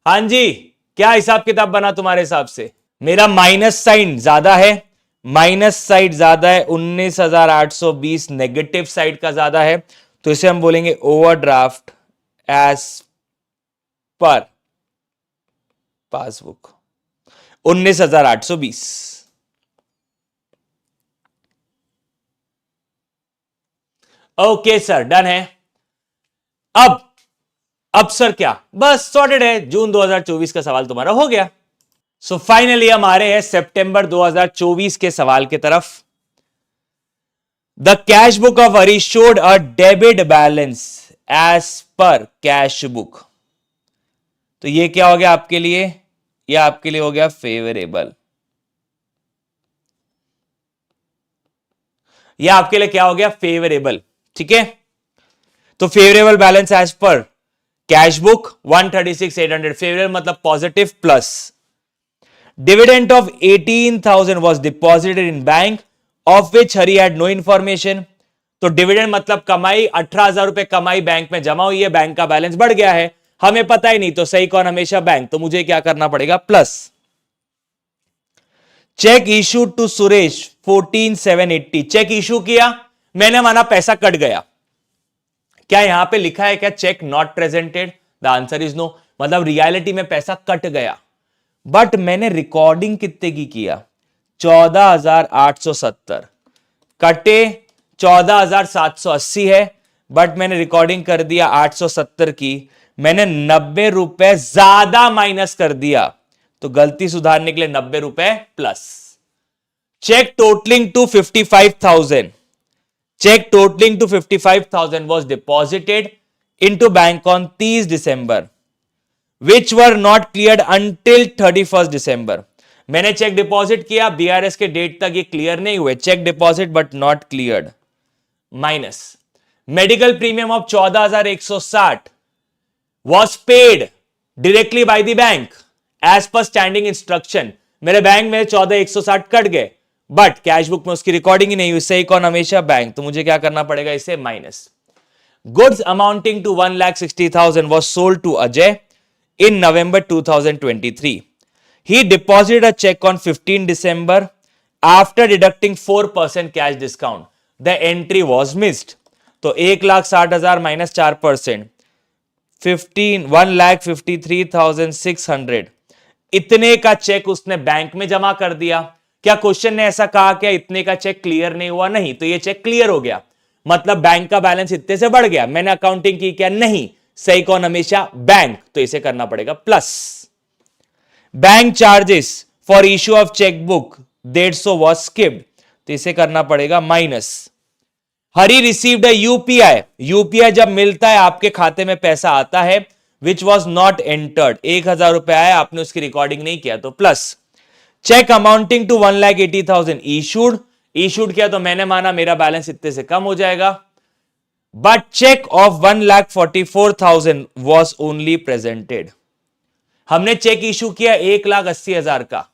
हां जी, क्या हिसाब किताब बना तुम्हारे हिसाब से? मेरा माइनस साइन ज्यादा है, माइनस साइड ज्यादा है, 19,820 नेगेटिव साइड का ज्यादा है, तो इसे हम बोलेंगे overdraft as per passbook 19,820। Okay sir, done है। अब सर क्या, बस सॉर्टेड है, जून 2024 का सवाल तुम्हारा हो गया। सो फाइनली हम आ रहे हैं सितंबर 2024 के सवाल की तरफ। The cash book of Harish showed a debit balance as per cash book, तो ये क्या हो गया आपके लिए, ये आपके लिए हो गया फेवरेबल, ये आपके लिए क्या हो गया, फेवरेबल, ठीक है। तो favourable balance as per cash book 136,800, favourable मतलब positive, plus dividend of 18,000 was deposited in bank of which Hari had no information। तो डिविडेंड मतलब कमाई, 18,000 रुपए कमाई बैंक में जमा हुई है, बैंक का बैलेंस बढ़ गया है, हमें पता ही नहीं, तो सही कौन हमेशा बैंक, तो मुझे क्या करना पड़ेगा, plus. Cheque issued to Suresh 14,780, cheque issue किया, मैंने माना पैसा कट गया, क्या यहां पे लिखा है क्या cheque not presented, the answer is no, मतलब रियलिटी में पैसा कट गया, बट मैंने रिकॉर्डिंग कितने की किया, 14,870, कटे 14,780 है, बट मैंने रिकॉर्डिंग कर दिया 870 की, मैंने 90 रुपए ज्यादा माइनस कर दिया, तो गलती सुधारने के लिए 90 रुपए plus. Cheque totalling to 55,000, cheque totalling to 55,000 was deposited into bank on 30 December which were not cleared until 31st December। मैंने चेक डिपॉजिट किया, बीआरएस के डेट तक ये क्लियर नहीं हुए, cheque deposit but not cleared, minus. Medical premium of 14,160 was paid directly by the bank as per standing instruction। मेरे bank में 14,160 cut गए, बट कैश बुक में उसकी रिकॉर्डिंग ही नहीं हुई, सही कौन हमेशा बैंक, तो मुझे क्या करना पड़ेगा, इसे minus. Goods amounting to 1,60,000 was sold to Ajay in November 2023। He deposited a check on 15 December after deducting 4% cash discount। The entry was missed। तो 1,60,000 माइनस 4%, 1,53,600, इतने का चेक उसने बैंक में जमा कर दिया। क्या क्वेश्चन ने ऐसा कहा क्या इतने का चेक क्लियर नहीं हुआ? नहीं, तो ये चेक क्लियर हो गया, मतलब बैंक का बैलेंस इतने से बढ़ गया, मैंने अकाउंटिंग की क्या? नहीं, सही कौन हमेशा बैंक, तो इसे करना पड़ेगा plus. Bank charges for issue of chequebook 150 was skipped, तो इसे करना पड़ेगा minus. Hari received a UPI, UPI जब मिलता है आपके खाते में पैसा आता है, विच वॉज नॉट एंटर्ड, 1,000 रुपए आया, आपने उसकी रिकॉर्डिंग नहीं किया तो plus. Cheque amounting to 1,80,000 issued, issued किया तो मैंने माना मेरा बैलेंस इतने से कम हो जाएगा, but cheque of 1,44,000 was only presented. हमने चेक इशू किया 1,80,000 का,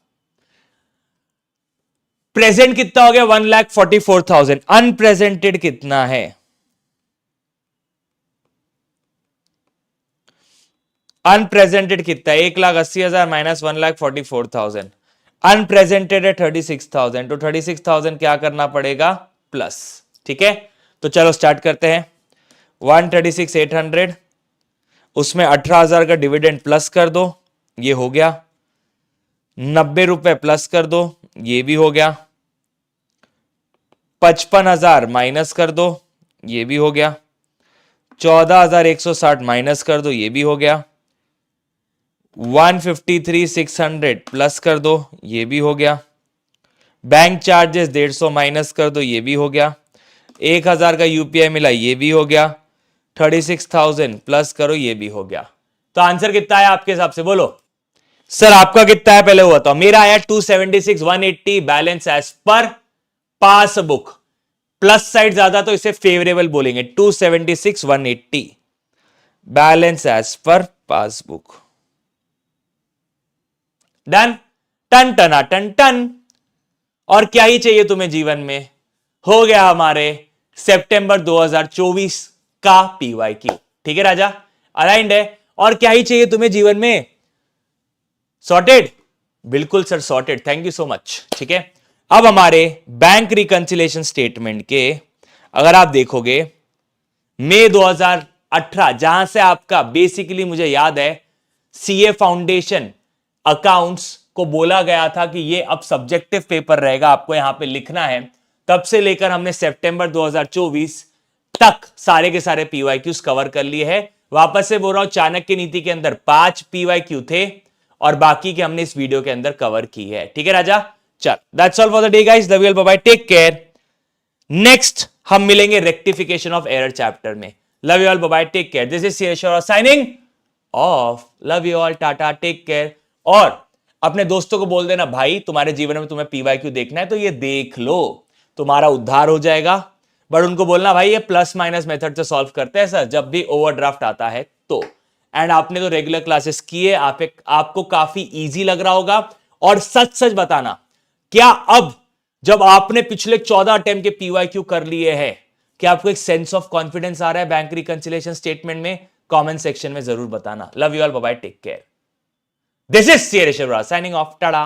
प्रेजेंट कितना हो गया 1,44,000, अनप्रेजेंटेड कितना है, अनप्रेजेंटेड कितना है 1,80,000 माइनस 1,44,000, अनप्रेजेंटेड है 36,000, तो 36,000 क्या करना पड़ेगा प्लस। ठीक है, तो चलो स्टार्ट करते हैं। 136,800, उसमें 18,000 का डिविडेंड प्लस कर दो, ये हो गया। 90 रुपए प्लस कर दो, ये भी हो गया। 55,000 माइनस कर दो, ये भी हो गया। 14,160 माइनस कर दो, ये भी हो गया। 153,600 प्लस कर दो, ये भी हो गया। बैंक चार्जेस 150 माइनस कर दो, ये भी हो गया। 1,000 का यूपीआई मिला, ये भी हो गया। 36,000 प्लस करो, ये भी हो गया। तो आंसर कितना है आपके हिसाब से, बोलो सर आपका कितना है पहले हुआ था। मेरा आया 276,180 balance as per passbook, plus side ज्यादा तो इसे फेवरेबल बोलेंगे। 276,180 balance as per passbook. Done, टन टना टन टन। और क्या ही चाहिए तुम्हें जीवन में, हो गया हमारे सितंबर 2024 का पीवाईक्यू। ठीक है राजा, अलाइंड है। और क्या ही चाहिए तुम्हें जीवन में, सॉर्टेड, बिल्कुल sir sorted, thank you so much. ठीक है, अब हमारे बैंक रिकंसिलेशन स्टेटमेंट के अगर आप देखोगे मई 2018, जहां से आपका बेसिकली मुझे याद है सीए फाउंडेशन अकाउंट्स को बोला गया था कि ये अब सब्जेक्टिव पेपर रहेगा, आपको यहां पे लिखना है। तब से लेकर हमने सितंबर 2024 तक सारे के सारे पीवाईक्यूज कवर कर लिए हैं। वापस से बोल रहा हूं, चाणक्य नीति के अंदर 5 पीवाईक्यू थे और बाकी के हमने इस वीडियो के अंदर कवर की है। ठीक है राजा, चल that's all for the day guys, love you all, bye bye, take care. Next हम मिलेंगे रेक्टिफिकेशन ऑफ एरर चैप्टर में। Love you all, bye bye, take care. This is सीएशर signing off, love you all, tata, take care. और अपने दोस्तों को बोल देना, भाई तुम्हारे जीवन में तुम्हें पीवाईक्यू देखना है तो ये देख लो, तुम्हारा उद्धार हो जाएगा। बट उनको बोलना भाई ये प्लस माइनस मेथड से सॉल्व करते हैं सर, जब भी ओवरड्राफ्ट आता है तो। एंड आपने तो रेगुलर क्लासेस किए, आपको काफी इजी लग रहा होगा। और सच सच बताना, क्या अब जब आपने पिछले 14 अटेम्प्ट के पीवाईक्यू कर लिए हैं, क्या आपको एक सेंस ऑफ कॉन्फिडेंस आ रहा है बैंक रिकंसिलिएशन स्टेटमेंट में? कमेंट सेक्शन में जरूर बताना। Love you all, bye bye, take care. This is CA Rishabh Raj signing off, Tata.